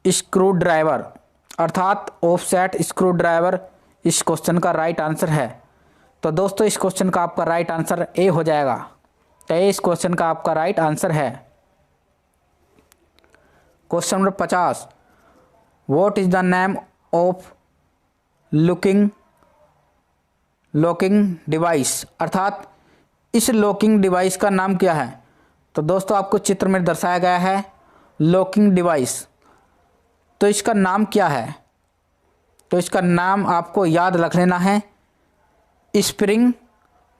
Speaker 2: स्क्रू ड्राइवर, अर्थात ऑफसेट स्क्रू ड्राइवर इस क्वेश्चन का राइट आंसर है। तो दोस्तों इस क्वेश्चन का आपका राइट आंसर ए हो जाएगा। तो इस क्वेश्चन का आपका राइट आंसर है। Question number 50, what is the name of locking device, अर्थात इस लॉकिंग डिवाइस का नाम क्या है। तो दोस्तों आपको चित्र में दर्शाया गया है लॉकिंग डिवाइस, तो इसका नाम क्या है। तो इसका नाम आपको याद रख लेना है स्प्रिंग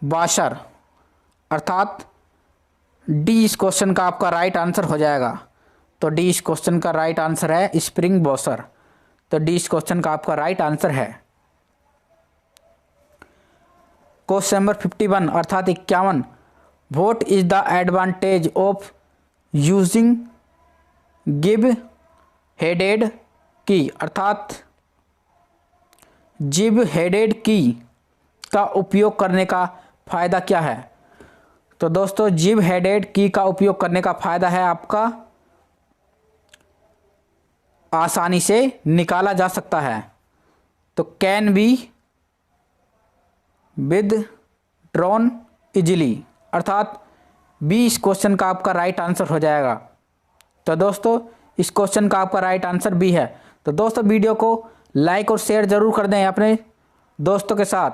Speaker 2: वॉशर, अर्थात डी इस क्वेश्चन का आपका राइट आंसर हो जाएगा। तो डी इस क्वेश्चन का राइट आंसर है स्प्रिंग वॉशर। तो डी इस क्वेश्चन का आपका राइट आंसर है। क्वेश्चन नंबर 51 अर्थात 51, what is the advantage of using give headed की, अर्थात जिब हेडेड की का उपयोग करने का फायदा क्या है। तो दोस्तों जिब हेडेड की का उपयोग करने का फायदा है आपका आसानी से निकाला जा सकता है। तो कैन बी विथड्रॉन इजीली, अर्थात बी इस क्वेश्चन का आपका राइट आंसर हो जाएगा। तो दोस्तों इस क्वेश्चन का आपका राइट आंसर बी है। तो दोस्तों वीडियो को लाइक और शेयर जरूर कर दें अपने दोस्तों के साथ।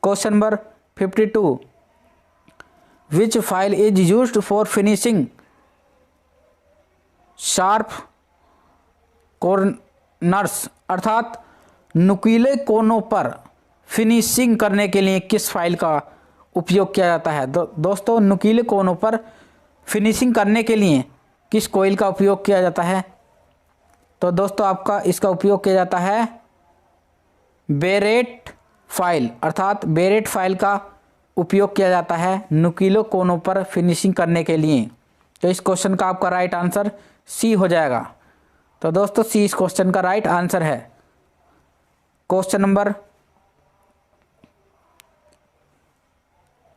Speaker 2: Question number 52, which file is used for finishing sharp corners, अर्थात नुकीले कोनों पर फिनिशिंग करने के लिए किस फाइल का उपयोग किया जाता है। दोस्तों नुकीले कोनों पर फिनिशिंग करने के लिए किस कोयल का उपयोग किया जाता है। तो दोस्तों आपका इसका उपयोग किया जाता है बेरेट फाइल, अर्थात बेरेट फाइल का उपयोग किया जाता है नुकीले कोनों पर फिनिशिंग करने के लिए। तो इस क्वेश्चन का आपका राइट आंसर सी हो जाएगा। तो दोस्तों सी इस क्वेश्चन का राइट आंसर है। Question number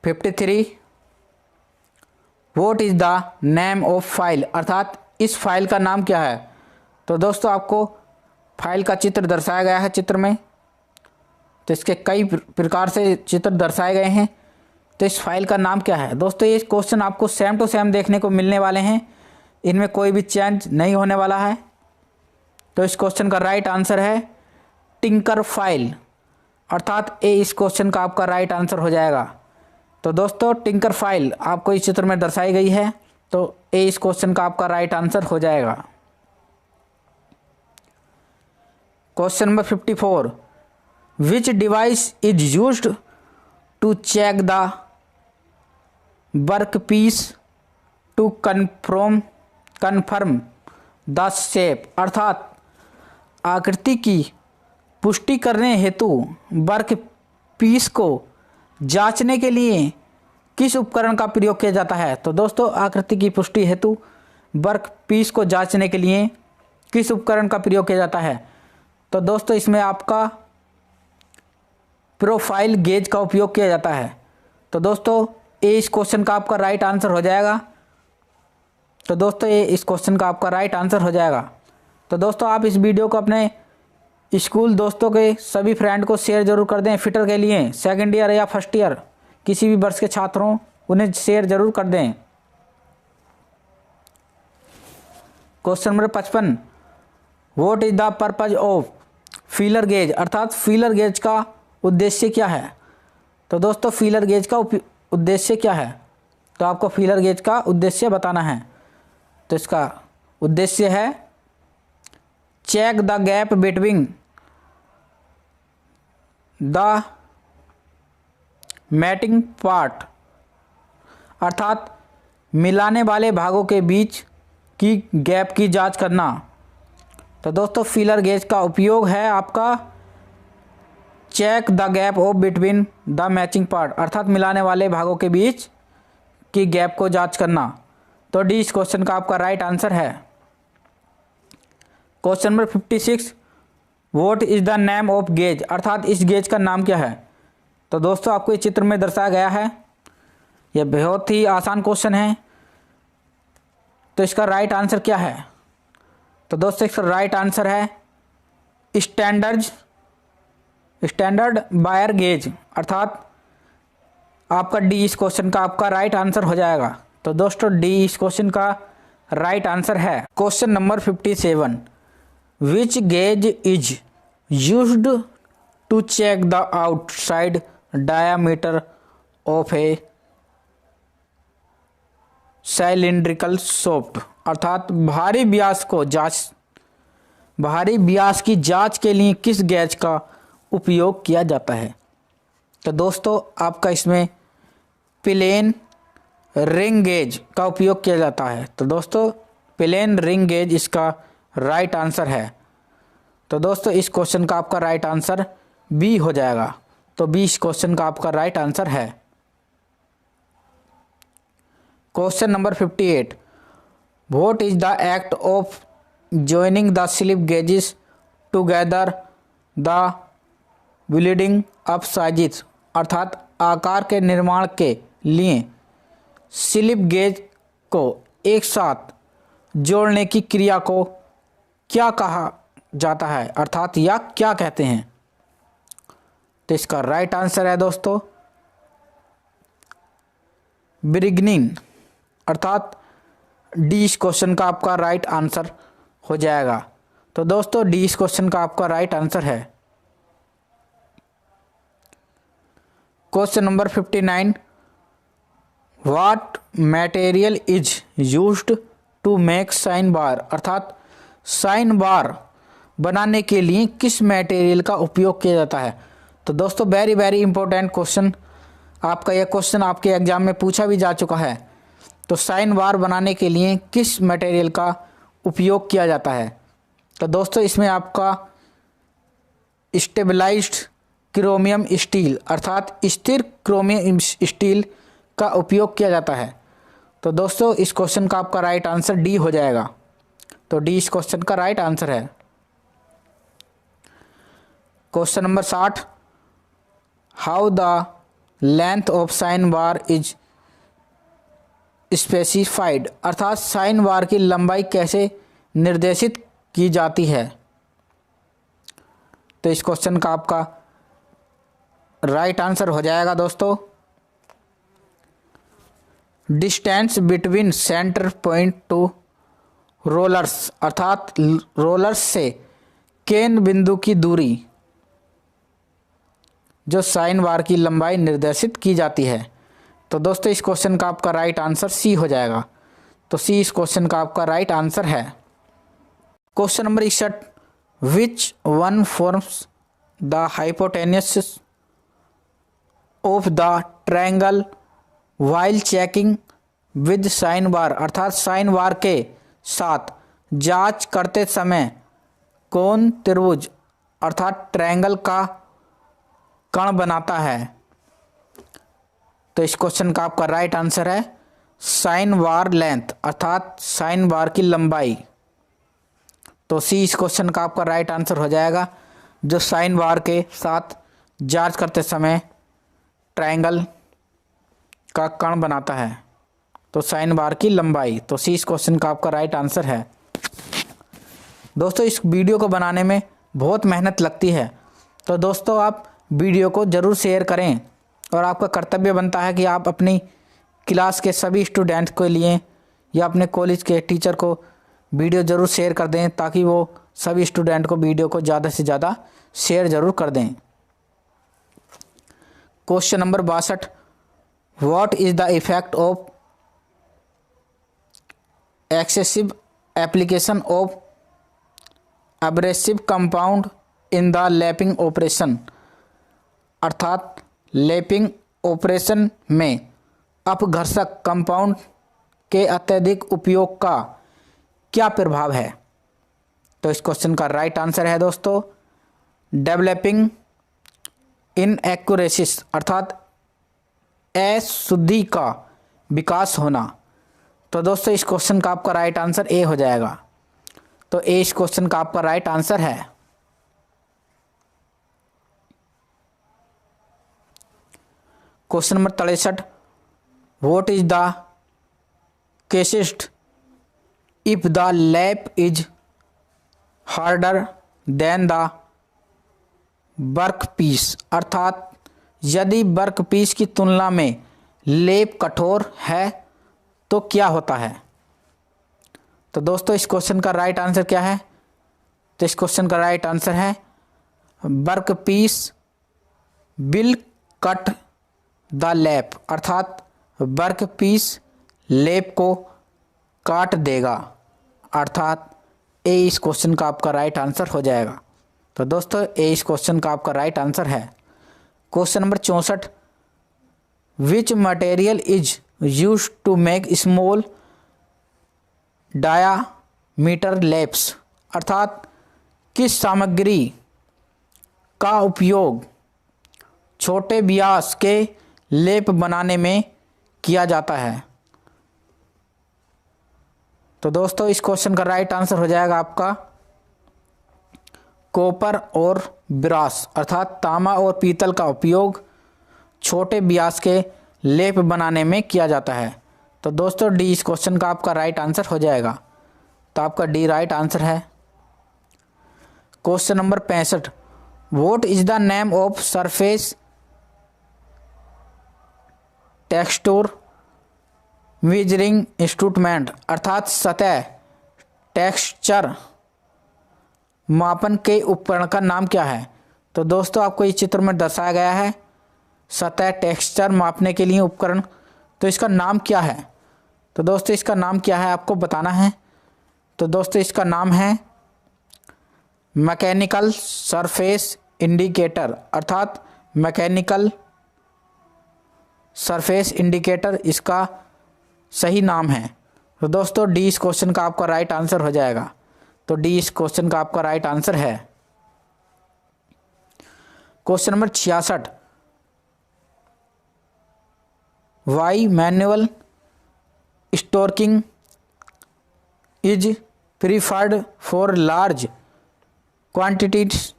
Speaker 2: 53, what is the name of file, अर्थात इस फाइल का नाम क्या है। तो दोस्तों आपको फाइल का चित्र दर्शाया गया है चित्र में। तो इसके कई प्रकार से चित्र दर्शाए गए हैं। तो इस फाइल का नाम क्या है। दोस्तों ये क्वेश्चन आपको सेम टू सेम देखने को मिलने वाले हैं, इनमें कोई भी चेंज नहीं होने वाला है। तो इस क्वेश्चन का राइट आंसर है टिंकर फाइल, अर्थात ए इस क्वेश्चन का आपका राइट आंसर हो जाएगा। तो दोस्तों टिंकर फाइल आपको इस चित्र में दर्शाई गई है। तो ए इस क्वेश्चन का आपका राइट आंसर हो जाएगा। Question number 54, which device is used to check the work piece to confirm the shape, अर्थात आकृति की पुष्टि करने हेतु वर्क पीस को जांचने के लिए किस उपकरण का प्रयोग किया जाता है। तो दोस्तों आकृति की पुष्टि हेतु वर्क पीस को जांचने के लिए किस उपकरण का प्रयोग किया जाता है। तो दोस्तों इसमें आपका प्रोफाइल गेज का उपयोग किया जाता है। तो दोस्तों ए इस क्वेश्चन का आपका राइट आंसर हो जाएगा। तो दोस्तों ए इस क्वेश्चन का आपका राइट आंसर हो जाएगा। तो दोस्तों आप इस वीडियो को अपने स्कूल दोस्तों के सभी फ्रेंड को शेयर जरूर कर दें। फिटर के लिए सेकंड ईयर या फर्स्ट ईयर किसी भी वर्ष के छात्रों उन्हें शेयर जरूर कर दें। Question number 55, what is the purpose of feeler gauge, अर्थात फीलर गेज का उद्देश्य क्या है। तो दोस्तों फीलर गेज का उद्देश्य क्या है। तो आपको फीलर गेज का उद्देश्य बताना है। तो इसका उद्देश्य है check the gap between the mating part, अर्थात मिलाने वाले भागों के बीच की गैप की जांच करना। तो दोस्तों फीलर गेज का उपयोग है आपका check the gap of between the matching part, अर्थात मिलाने वाले भागों के बीच की गैप को जांच करना। तो डी इस क्वेश्चन का आपका राइट आंसर है। Question number 56, what is the name of gauge, अर्थात इस गेज का नाम क्या है। तो दोस्तों आपको इस चित्र में दर्शाया गया है, यह बहुत ही आसान क्वेश्चन है। तो इसका राइट आंसर क्या है। तो दोस्तों इसका राइट आंसर है स्टैंडर्ड वायर गेज, अर्थात आपका डी इस क्वेश्चन का आपका राइट आंसर हो जाएगा। तो दोस्तों डी इस क्वेश्चन का राइट आंसर है। Question number 57, which gauge is used to check the outside diameter of a cylindrical shaft, अर्थात भारी व्यास की जांच के लिए किस गेज का उपयोग किया जाता है। तो दोस्तों आपका इसमें प्लेन रिंग गेज का उपयोग किया जाता है। तो दोस्तों प्लेन रिंग गेज इसका राइट आंसर है। तो दोस्तों इस क्वेश्चन का आपका राइट आंसर बी हो जाएगा। तो बी इस क्वेश्चन का आपका राइट आंसर है। Question number 58, what is the act of joining the slip gauges together the building up sizes, अर्थात आकार के निर्माण के लिए स्लिप गेज को एक साथ जोड़ने की क्रिया को क्या कहा जाता है, अर्थात या क्या कहते हैं। तो इसका राइट आंसर है दोस्तों ब्रिगनिंग, अर्थात डी इस क्वेश्चन का आपका राइट आंसर हो जाएगा। तो दोस्तों डी इस क्वेश्चन का आपका राइट आंसर है। Question number 59, what material is used to make sine bar, अर्थात साइन बार बनाने के लिए किस मटेरियल का उपयोग किया जाता है। तो दोस्तों वेरी वेरी इंपॉर्टेंट क्वेश्चन, आपका यह क्वेश्चन आपके एग्जाम में पूछा भी जा चुका है। तो साइन बार बनाने के लिए किस मटेरियल का उपयोग किया जाता है। तो दोस्तों इसमें आपका स्टेबलाइज्ड क्रोमियम स्टील, अर्थात स्थिर क्रोमियम स्टील का उपयोग किया जाता है। तो दोस्तों इस क्वेश्चन का आपका राइट आंसर डी हो जाएगा। तो डी इस क्वेश्चन का राइट आंसर है। Question number 60, how the length of sine bar is specified, अर्थात साइन बार की लंबाई कैसे निर्देशित की जाती है। तो इस क्वेश्चन का आपका राइट आंसर हो जाएगा दोस्तों distance between centre point two rollers, अर्थात रोलर्स से केंद्र बिंदु की दूरी जो साइन बार की लंबाई निर्देशित की जाती है। तो दोस्तों इस क्वेश्चन का आपका राइट आंसर सी हो जाएगा। तो सी इस क्वेश्चन का आपका राइट आंसर है। Question number 61, which one forms the hypotenuse of the triangle while checking with sign bar, अर्थात साइन बार के साथ जांच करते समय कौन त्रिभुज अर्थात ट्रायंगल का कण बनाता है। तो इस क्वेश्चन का आपका राइट आंसर है साइन बार लेंथ, अर्थात साइन बार की लंबाई। तो सी इस क्वेश्चन का आपका राइट आंसर हो जाएगा, जो साइन बार के साथ जांच करते समय ट्रायंगल का कण बनाता है। तो साइन बार की लंबाई। तो सी इस क्वेश्चन का आपका राइट आंसर है। दोस्तों इस वीडियो को बनाने में बहुत मेहनत लगती है, तो दोस्तों आप वीडियो को ज़रूर शेयर करें और आपका कर्तव्य बनता है कि आप अपनी क्लास के सभी स्टूडेंट्स के लिए या अपने कॉलेज के टीचर को वीडियो ज़रूर शेयर कर दें, ताकि वो सभी स्टूडेंट को वीडियो को ज़्यादा से ज़्यादा शेयर ज़रूर कर दें। Question number 62, what is the effect of excessive application of abrasive compound in the lapping operation, अर्थात लैपिंग ऑपरेशन में अपघर्षक कंपाउंड के अत्यधिक उपयोग का क्या प्रभाव है। तो इस क्वेश्चन का राइट आंसर है दोस्तों डेवलपिंग इनएक्यूरेसीज, अर्थात अशुद्धि का विकास होना। तो दोस्तों इस क्वेश्चन का आपका राइट आंसर ए हो जाएगा। तो ए इस क्वेश्चन का आपका राइट आंसर है। Question number 63, what is the case if the lap is harder than the work piece, अर्थात यदि वर्क पीस की तुलना में लेप कठोर है तो क्या होता है। तो दोस्तों इस क्वेश्चन का राइट आंसर क्या है। तो इस क्वेश्चन का राइट आंसर है work piece will cut the lap, अर्थात वर्क पीस लेप को काट देगा, अर्थात ए इस क्वेश्चन का आपका राइट आंसर हो जाएगा। तो दोस्तों ए इस क्वेश्चन का आपका राइट आंसर है। Question number 64, which material is used to make small diameter laps, अर्थात किस सामग्री का उपयोग छोटे व्यास के लेप बनाने में किया जाता है। तो दोस्तों इस क्वेश्चन का राइट आंसर हो जाएगा आपका कॉपर और ब्रास, अर्थात तांबा और पीतल का उपयोग छोटे व्यास के लेप बनाने में किया जाता है। तो दोस्तों डी इस क्वेश्चन का आपका राइट आंसर हो जाएगा। तो आपका डी राइट आंसर है। Question number 65, what is the name of surface texture measuring instrument, अर्थात सतह टेक्सचर मापन के उपकरण का नाम क्या है। तो दोस्तों आपको इस चित्र में दर्शाया गया है सतह टेक्सचर मापने के लिए उपकरण। तो इसका नाम क्या है। तो दोस्तों इसका नाम क्या है आपको बताना है। तो दोस्तों इसका नाम है मैकेनिकल सरफेस इंडिकेटर, अर्थात मैकेनिकल सरफेस इंडिकेटर इसका सही नाम है। तो दोस्तों डी इस क्वेश्चन का आपका राइट आंसर हो जाएगा। तो डी इस क्वेश्चन का आपका राइट आंसर है। Question number 66, why manual storing is preferred for large quantities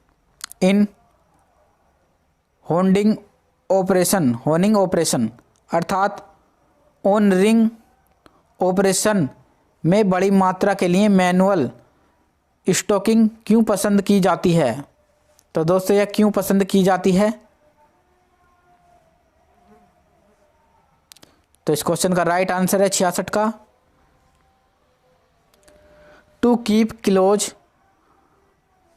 Speaker 2: in holding operation, अर्थात ऑन रिंग ऑपरेशन में बड़ी मात्रा के लिए मैनुअल स्टॉकिंग क्यों पसंद की जाती है। तो दोस्तों यह क्यों पसंद की जाती है। तो इस क्वेश्चन का राइट आंसर है 66 का टू कीप क्लोज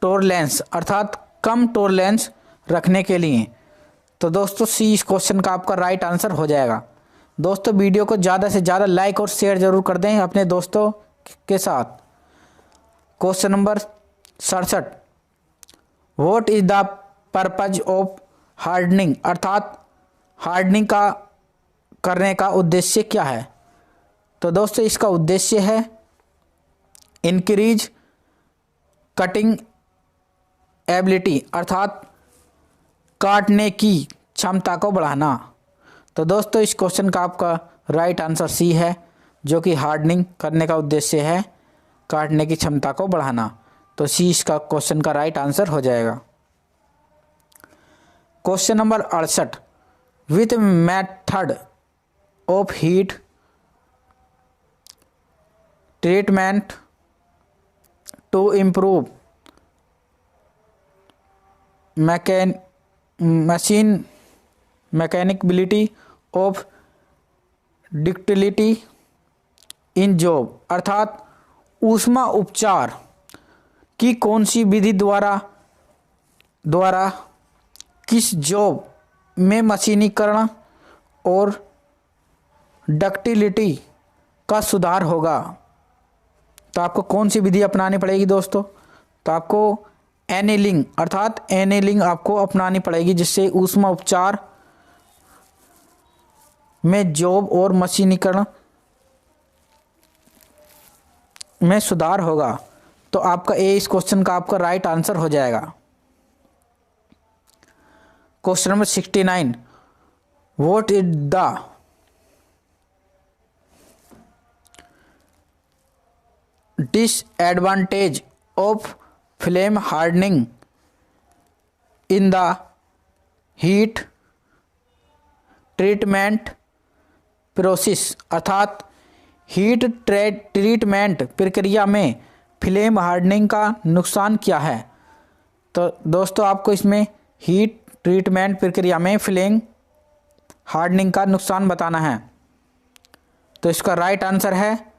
Speaker 2: टोलरेंस, अर्थात कम टोलरेंस रखने के लिए। तो दोस्तों सी इस क्वेश्चन का आपका राइट आंसर हो जाएगा। दोस्तों वीडियो को ज़्यादा से ज़्यादा लाइक और शेयर जरूर कर दें अपने दोस्तों के साथ। Question number 67, what is the purpose of hardening, अर्थात हार्डनिंग का करने का उद्देश्य क्या है। तो दोस्तों इसका उद्देश्य है इंक्रीज कटिंग एबिलिटी, अर्थात काटने की क्षमता को बढ़ाना। तो दोस्तों इस क्वेश्चन का आपका राइट आंसर सी है, जो कि हार्डनिंग करने का उद्देश्य है काटने की क्षमता को बढ़ाना। तो सी इसका क्वेश्चन का राइट आंसर हो जाएगा। Question number 68, with method of heat treatment to improve machine machinability of ductility in job, अर्थात ऊष्मा उपचार की कौन सी विधि द्वारा किस जॉब में मशीनीकरण और डक्टिलिटी का सुधार होगा। तो आपको कौन सी विधि अपनानी पड़ेगी दोस्तों। तो आपको एनेलिंग, अर्थात एनेलिंग आपको अपनानी पड़ेगी, जिससे ऊष्मा उपचार में जॉब और मशीनीकरण में सुधार होगा। तो आपका ए इस क्वेश्चन का आपका राइट आंसर हो जाएगा। Question number 69, what is the disadvantage of flame hardening in the heat treatment process, अर्थात हीट ट्रीटमेंट प्रक्रिया में फ्लेम हार्डनिंग का नुकसान क्या है। तो दोस्तों आपको इसमें हीट ट्रीटमेंट प्रक्रिया में फ्लेम हार्डनिंग का नुकसान बताना है। तो इसका राइट आंसर है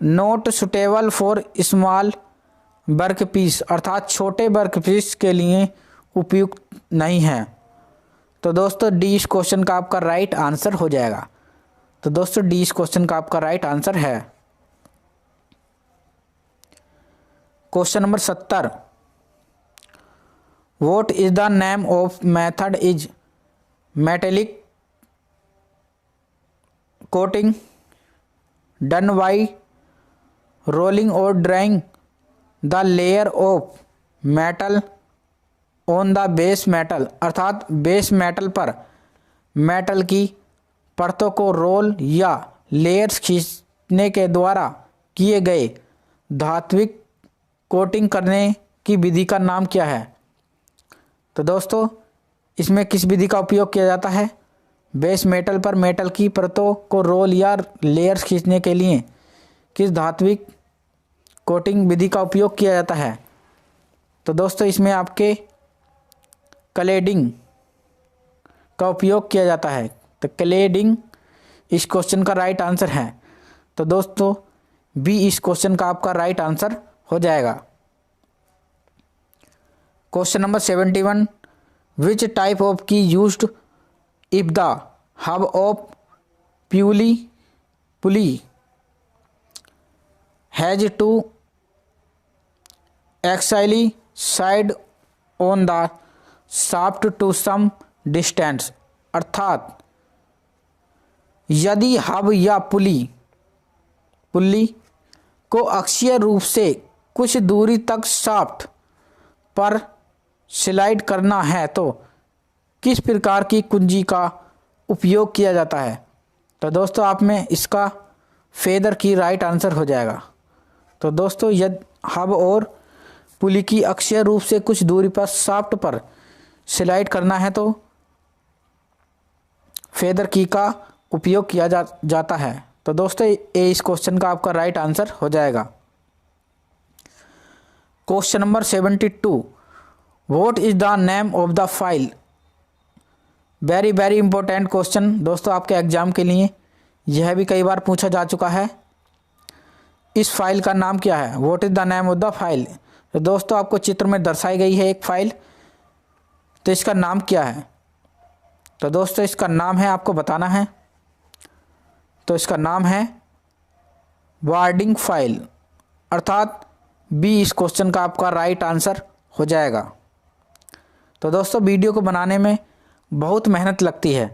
Speaker 2: not suitable for small work piece, अर्थात छोटे वर्क पीस के लिए उपयुक्त नहीं है। तो दोस्तों डी इस क्वेश्चन का आपका राइट आंसर हो जाएगा। तो दोस्तों डी इस क्वेश्चन का आपका राइट आंसर है। Question number 70, what is the name of method is metallic coating done by rolling or drawing the layer of metal on the base metal, अर्थात बेस मेटल पर मेटल की परतों को role या layers खींचने के द्वारा किए गए धात्विक कोटिंग करने की विधि का नाम क्या है। तो दोस्तों इसमें किस विधि का उपयोग किया जाता है। बेस मेटल पर मेटल की परतों को रोल या लेयर्स खींचने के लिए किस धात्विक कोटिंग विधि का उपयोग किया जाता है। तो दोस्तों इसमें आपके क्लेडिंग का उपयोग किया जाता है। तो क्लेडिंग इस क्वेश्चन का राइट आंसर है। तो दोस्तों बी इस क्वेश्चन का आपका राइट आंसर हो जाएगा। Question number 71, which type of key used if the hub of pulley has to axially slide on the shaft to some distance, अर्थात यदि हब या पुल्ली को अक्षीय रूप से कुछ दूरी तक शाफ्ट पर स्लाइड करना है तो किस प्रकार की कुंजी का उपयोग किया जाता है। तो दोस्तों आप में इसका फेदर की राइट आंसर हो जाएगा। तो दोस्तों यदि हब और पुली की अक्षीय रूप से कुछ दूरी पर शाफ्ट पर स्लाइड करना है तो फेदर की का उपयोग किया जाता है। तो दोस्तों ए इस क्वेश्चन का आपका राइट आंसर हो जाएगा। Question number 72, what is the name of the file. Very very important question दोस्तों आपके एग्जाम के लिए, यह भी कई बार पूछा जा चुका है। इस फाइल का नाम क्या है। What is the name of the file. तो दोस्तों आपको चित्र में दर्शाई गई है एक फाइल, तो इसका नाम क्या है। तो दोस्तों इसका नाम है, आपको बताना है। तो इसका नाम है वार्डिंग फाइल, अर्थात बी इस क्वेश्चन का आपका राइट आंसर हो जाएगा। तो दोस्तों वीडियो को बनाने में बहुत मेहनत लगती है,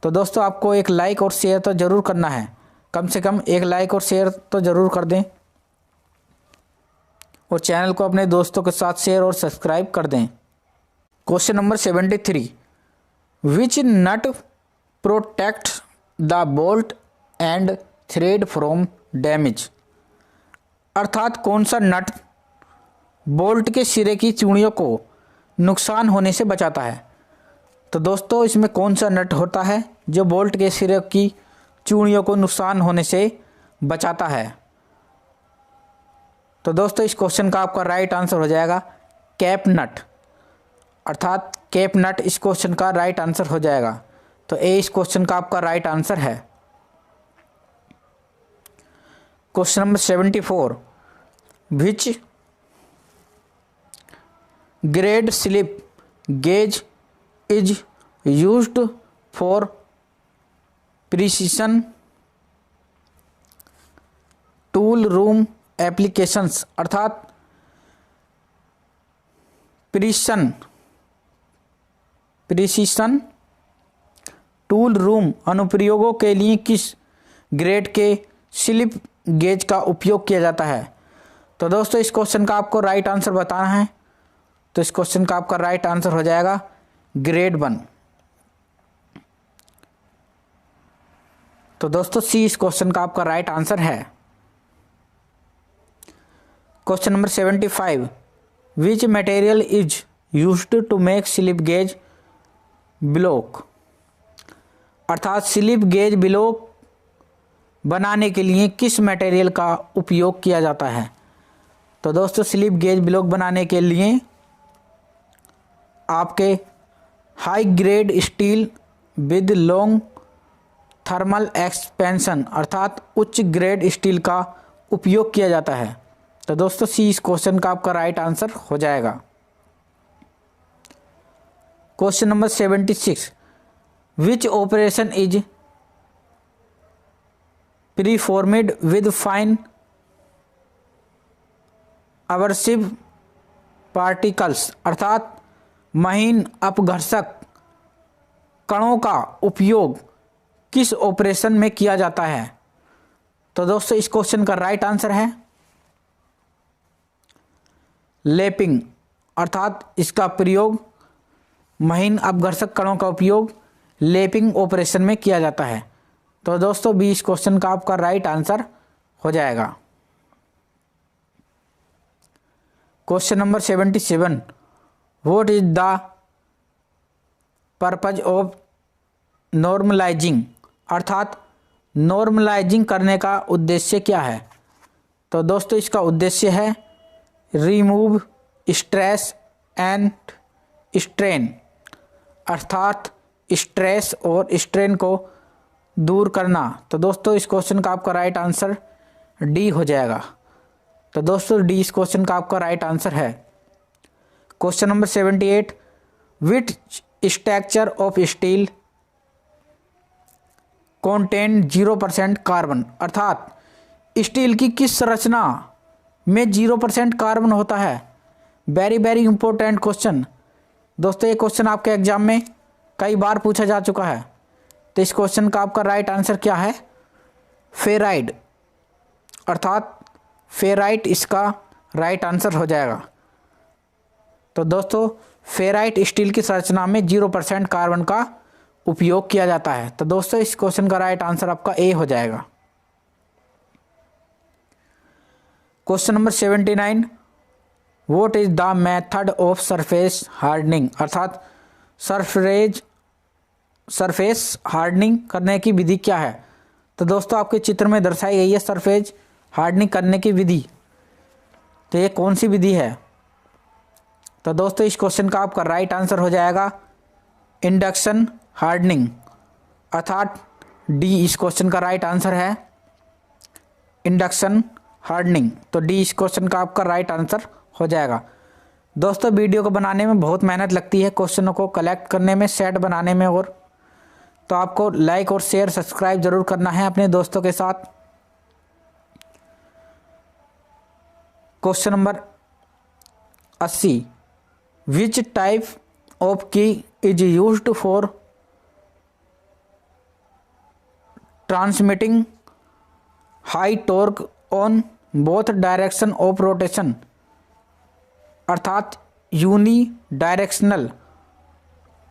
Speaker 2: तो दोस्तों आपको एक लाइक और शेयर तो ज़रूर करना है। कम से कम एक लाइक और शेयर तो ज़रूर कर दें और चैनल को अपने दोस्तों के साथ शेयर और सब्सक्राइब कर दें। Question number 73, which nut protect the bolt and thread from damage, अर्थात कौन सा नट बोल्ट के सिरे की चूड़ियों को नुकसान होने से बचाता है। तो दोस्तों इसमें कौन सा नट होता है जो बोल्ट के सिरे की चूड़ियों को नुकसान होने से बचाता है। तो दोस्तों इस क्वेश्चन का आपका राइट आंसर हो जाएगा कैप नट, अर्थात कैप नट इस क्वेश्चन का राइट आंसर हो जाएगा। तो ए इस क्वेश्चन का आपका राइट आंसर है। Question number 74, which grade slip gauge is used for precision tool room applications, अर्थात प्रिसिशन टूल रूम अनुप्रयोगों के लिए किस ग्रेड के स्लिप गेज का उपयोग किया जाता है। तो दोस्तों इस क्वेश्चन का आपको राइट आंसर बताना है। तो इस क्वेश्चन का आपका राइट आंसर हो जाएगा ग्रेड 1। तो दोस्तों सी इस क्वेश्चन का आपका राइट आंसर है। Question number 75, which material is used to make slip gauge block, अर्थात स्लिप गेज ब्लॉक बनाने के लिए किस मटेरियल का उपयोग किया जाता है। तो दोस्तों स्लिप गेज ब्लॉक बनाने के लिए आपके high grade steel with long thermal expansion अर्थात उच्च ग्रेड स्टील का उपयोग किया जाता है। तो दोस्तों सी इस क्वेश्चन का आपका राइट आंसर हो जाएगा। Question number 76, which operation is performed with fine abrasive particles, अर्थात महीन अपघर्षक कणों का उपयोग किस ऑपरेशन में किया जाता है। तो दोस्तों इस क्वेश्चन का राइट आंसर है लैपिंग, अर्थात इसका प्रयोग महीन अपघर्षक कणों का उपयोग लैपिंग ऑपरेशन में किया जाता है। तो दोस्तों बी इस क्वेश्चन का आपका राइट आंसर हो जाएगा। Question number 77, what is the purpose of normalising, अर्थात नॉर्मलाइजिंग करने का उद्देश्य क्या है। तो दोस्तों इसका उद्देश्य है रिमूव स्ट्रेस एंड स्ट्रेन, अर्थात स्ट्रेस और स्ट्रेन को दूर करना। तो दोस्तों इस क्वेश्चन का आपका राइट आंसर डी हो जाएगा। तो दोस्तों डी इस क्वेश्चन का आपका राइट आंसर है। Question number 78, which structure of steel contain 0% carbon, अर्थात स्टील की किस संरचना में 0% कार्बन होता है। Very very important question. दोस्तों ये क्वेश्चन आपके एग्जाम में कई बार पूछा जा चुका है। तो इस क्वेश्चन का आपका राइट आंसर क्या है, फेराइड, अर्थात फेराइट इसका राइट आंसर हो जाएगा। तो दोस्तों फेराइट स्टील की संरचना में 0% कार्बन का उपयोग किया जाता है। तो दोस्तों इस क्वेश्चन का राइट आंसर आपका ए हो जाएगा। Question number 79, what is the method of surface hardening, अर्थात सरफेस हार्डनिंग करने की विधि क्या है। तो दोस्तों आपके चित्र में दर्शाई गई है सरफेस हार्डनिंग करने की विधि। तो ये कौन सी विधि है। तो दोस्तों इस क्वेश्चन का आपका राइट आंसर हो जाएगा इंडक्शन हार्डनिंग, अर्थात डी इस क्वेश्चन का राइट आंसर है इंडक्शन हार्डनिंग। तो डी इस क्वेश्चन का आपका राइट आंसर हो जाएगा। दोस्तों वीडियो को बनाने में बहुत मेहनत लगती है, क्वेश्चनों को कलेक्ट करने में, सेट बनाने में, और तो आपको लाइक और शेयर सब्सक्राइब जरूर करना है अपने दोस्तों के साथ। Question number 80, which type of key is used for transmitting high torque on both direction of rotation, अर्थात यूनी डायरेक्शनल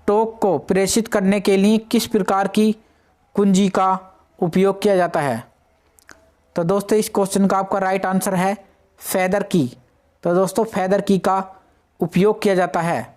Speaker 2: टॉर्क को प्रेषित करने के लिए किस प्रकार की कुंजी का उपयोग किया जाता है। तो दोस्तों इस क्वेश्चन का आपका राइट आंसर है फेदर की। तो दोस्तों फेदर की का उपयोग किया जाता है।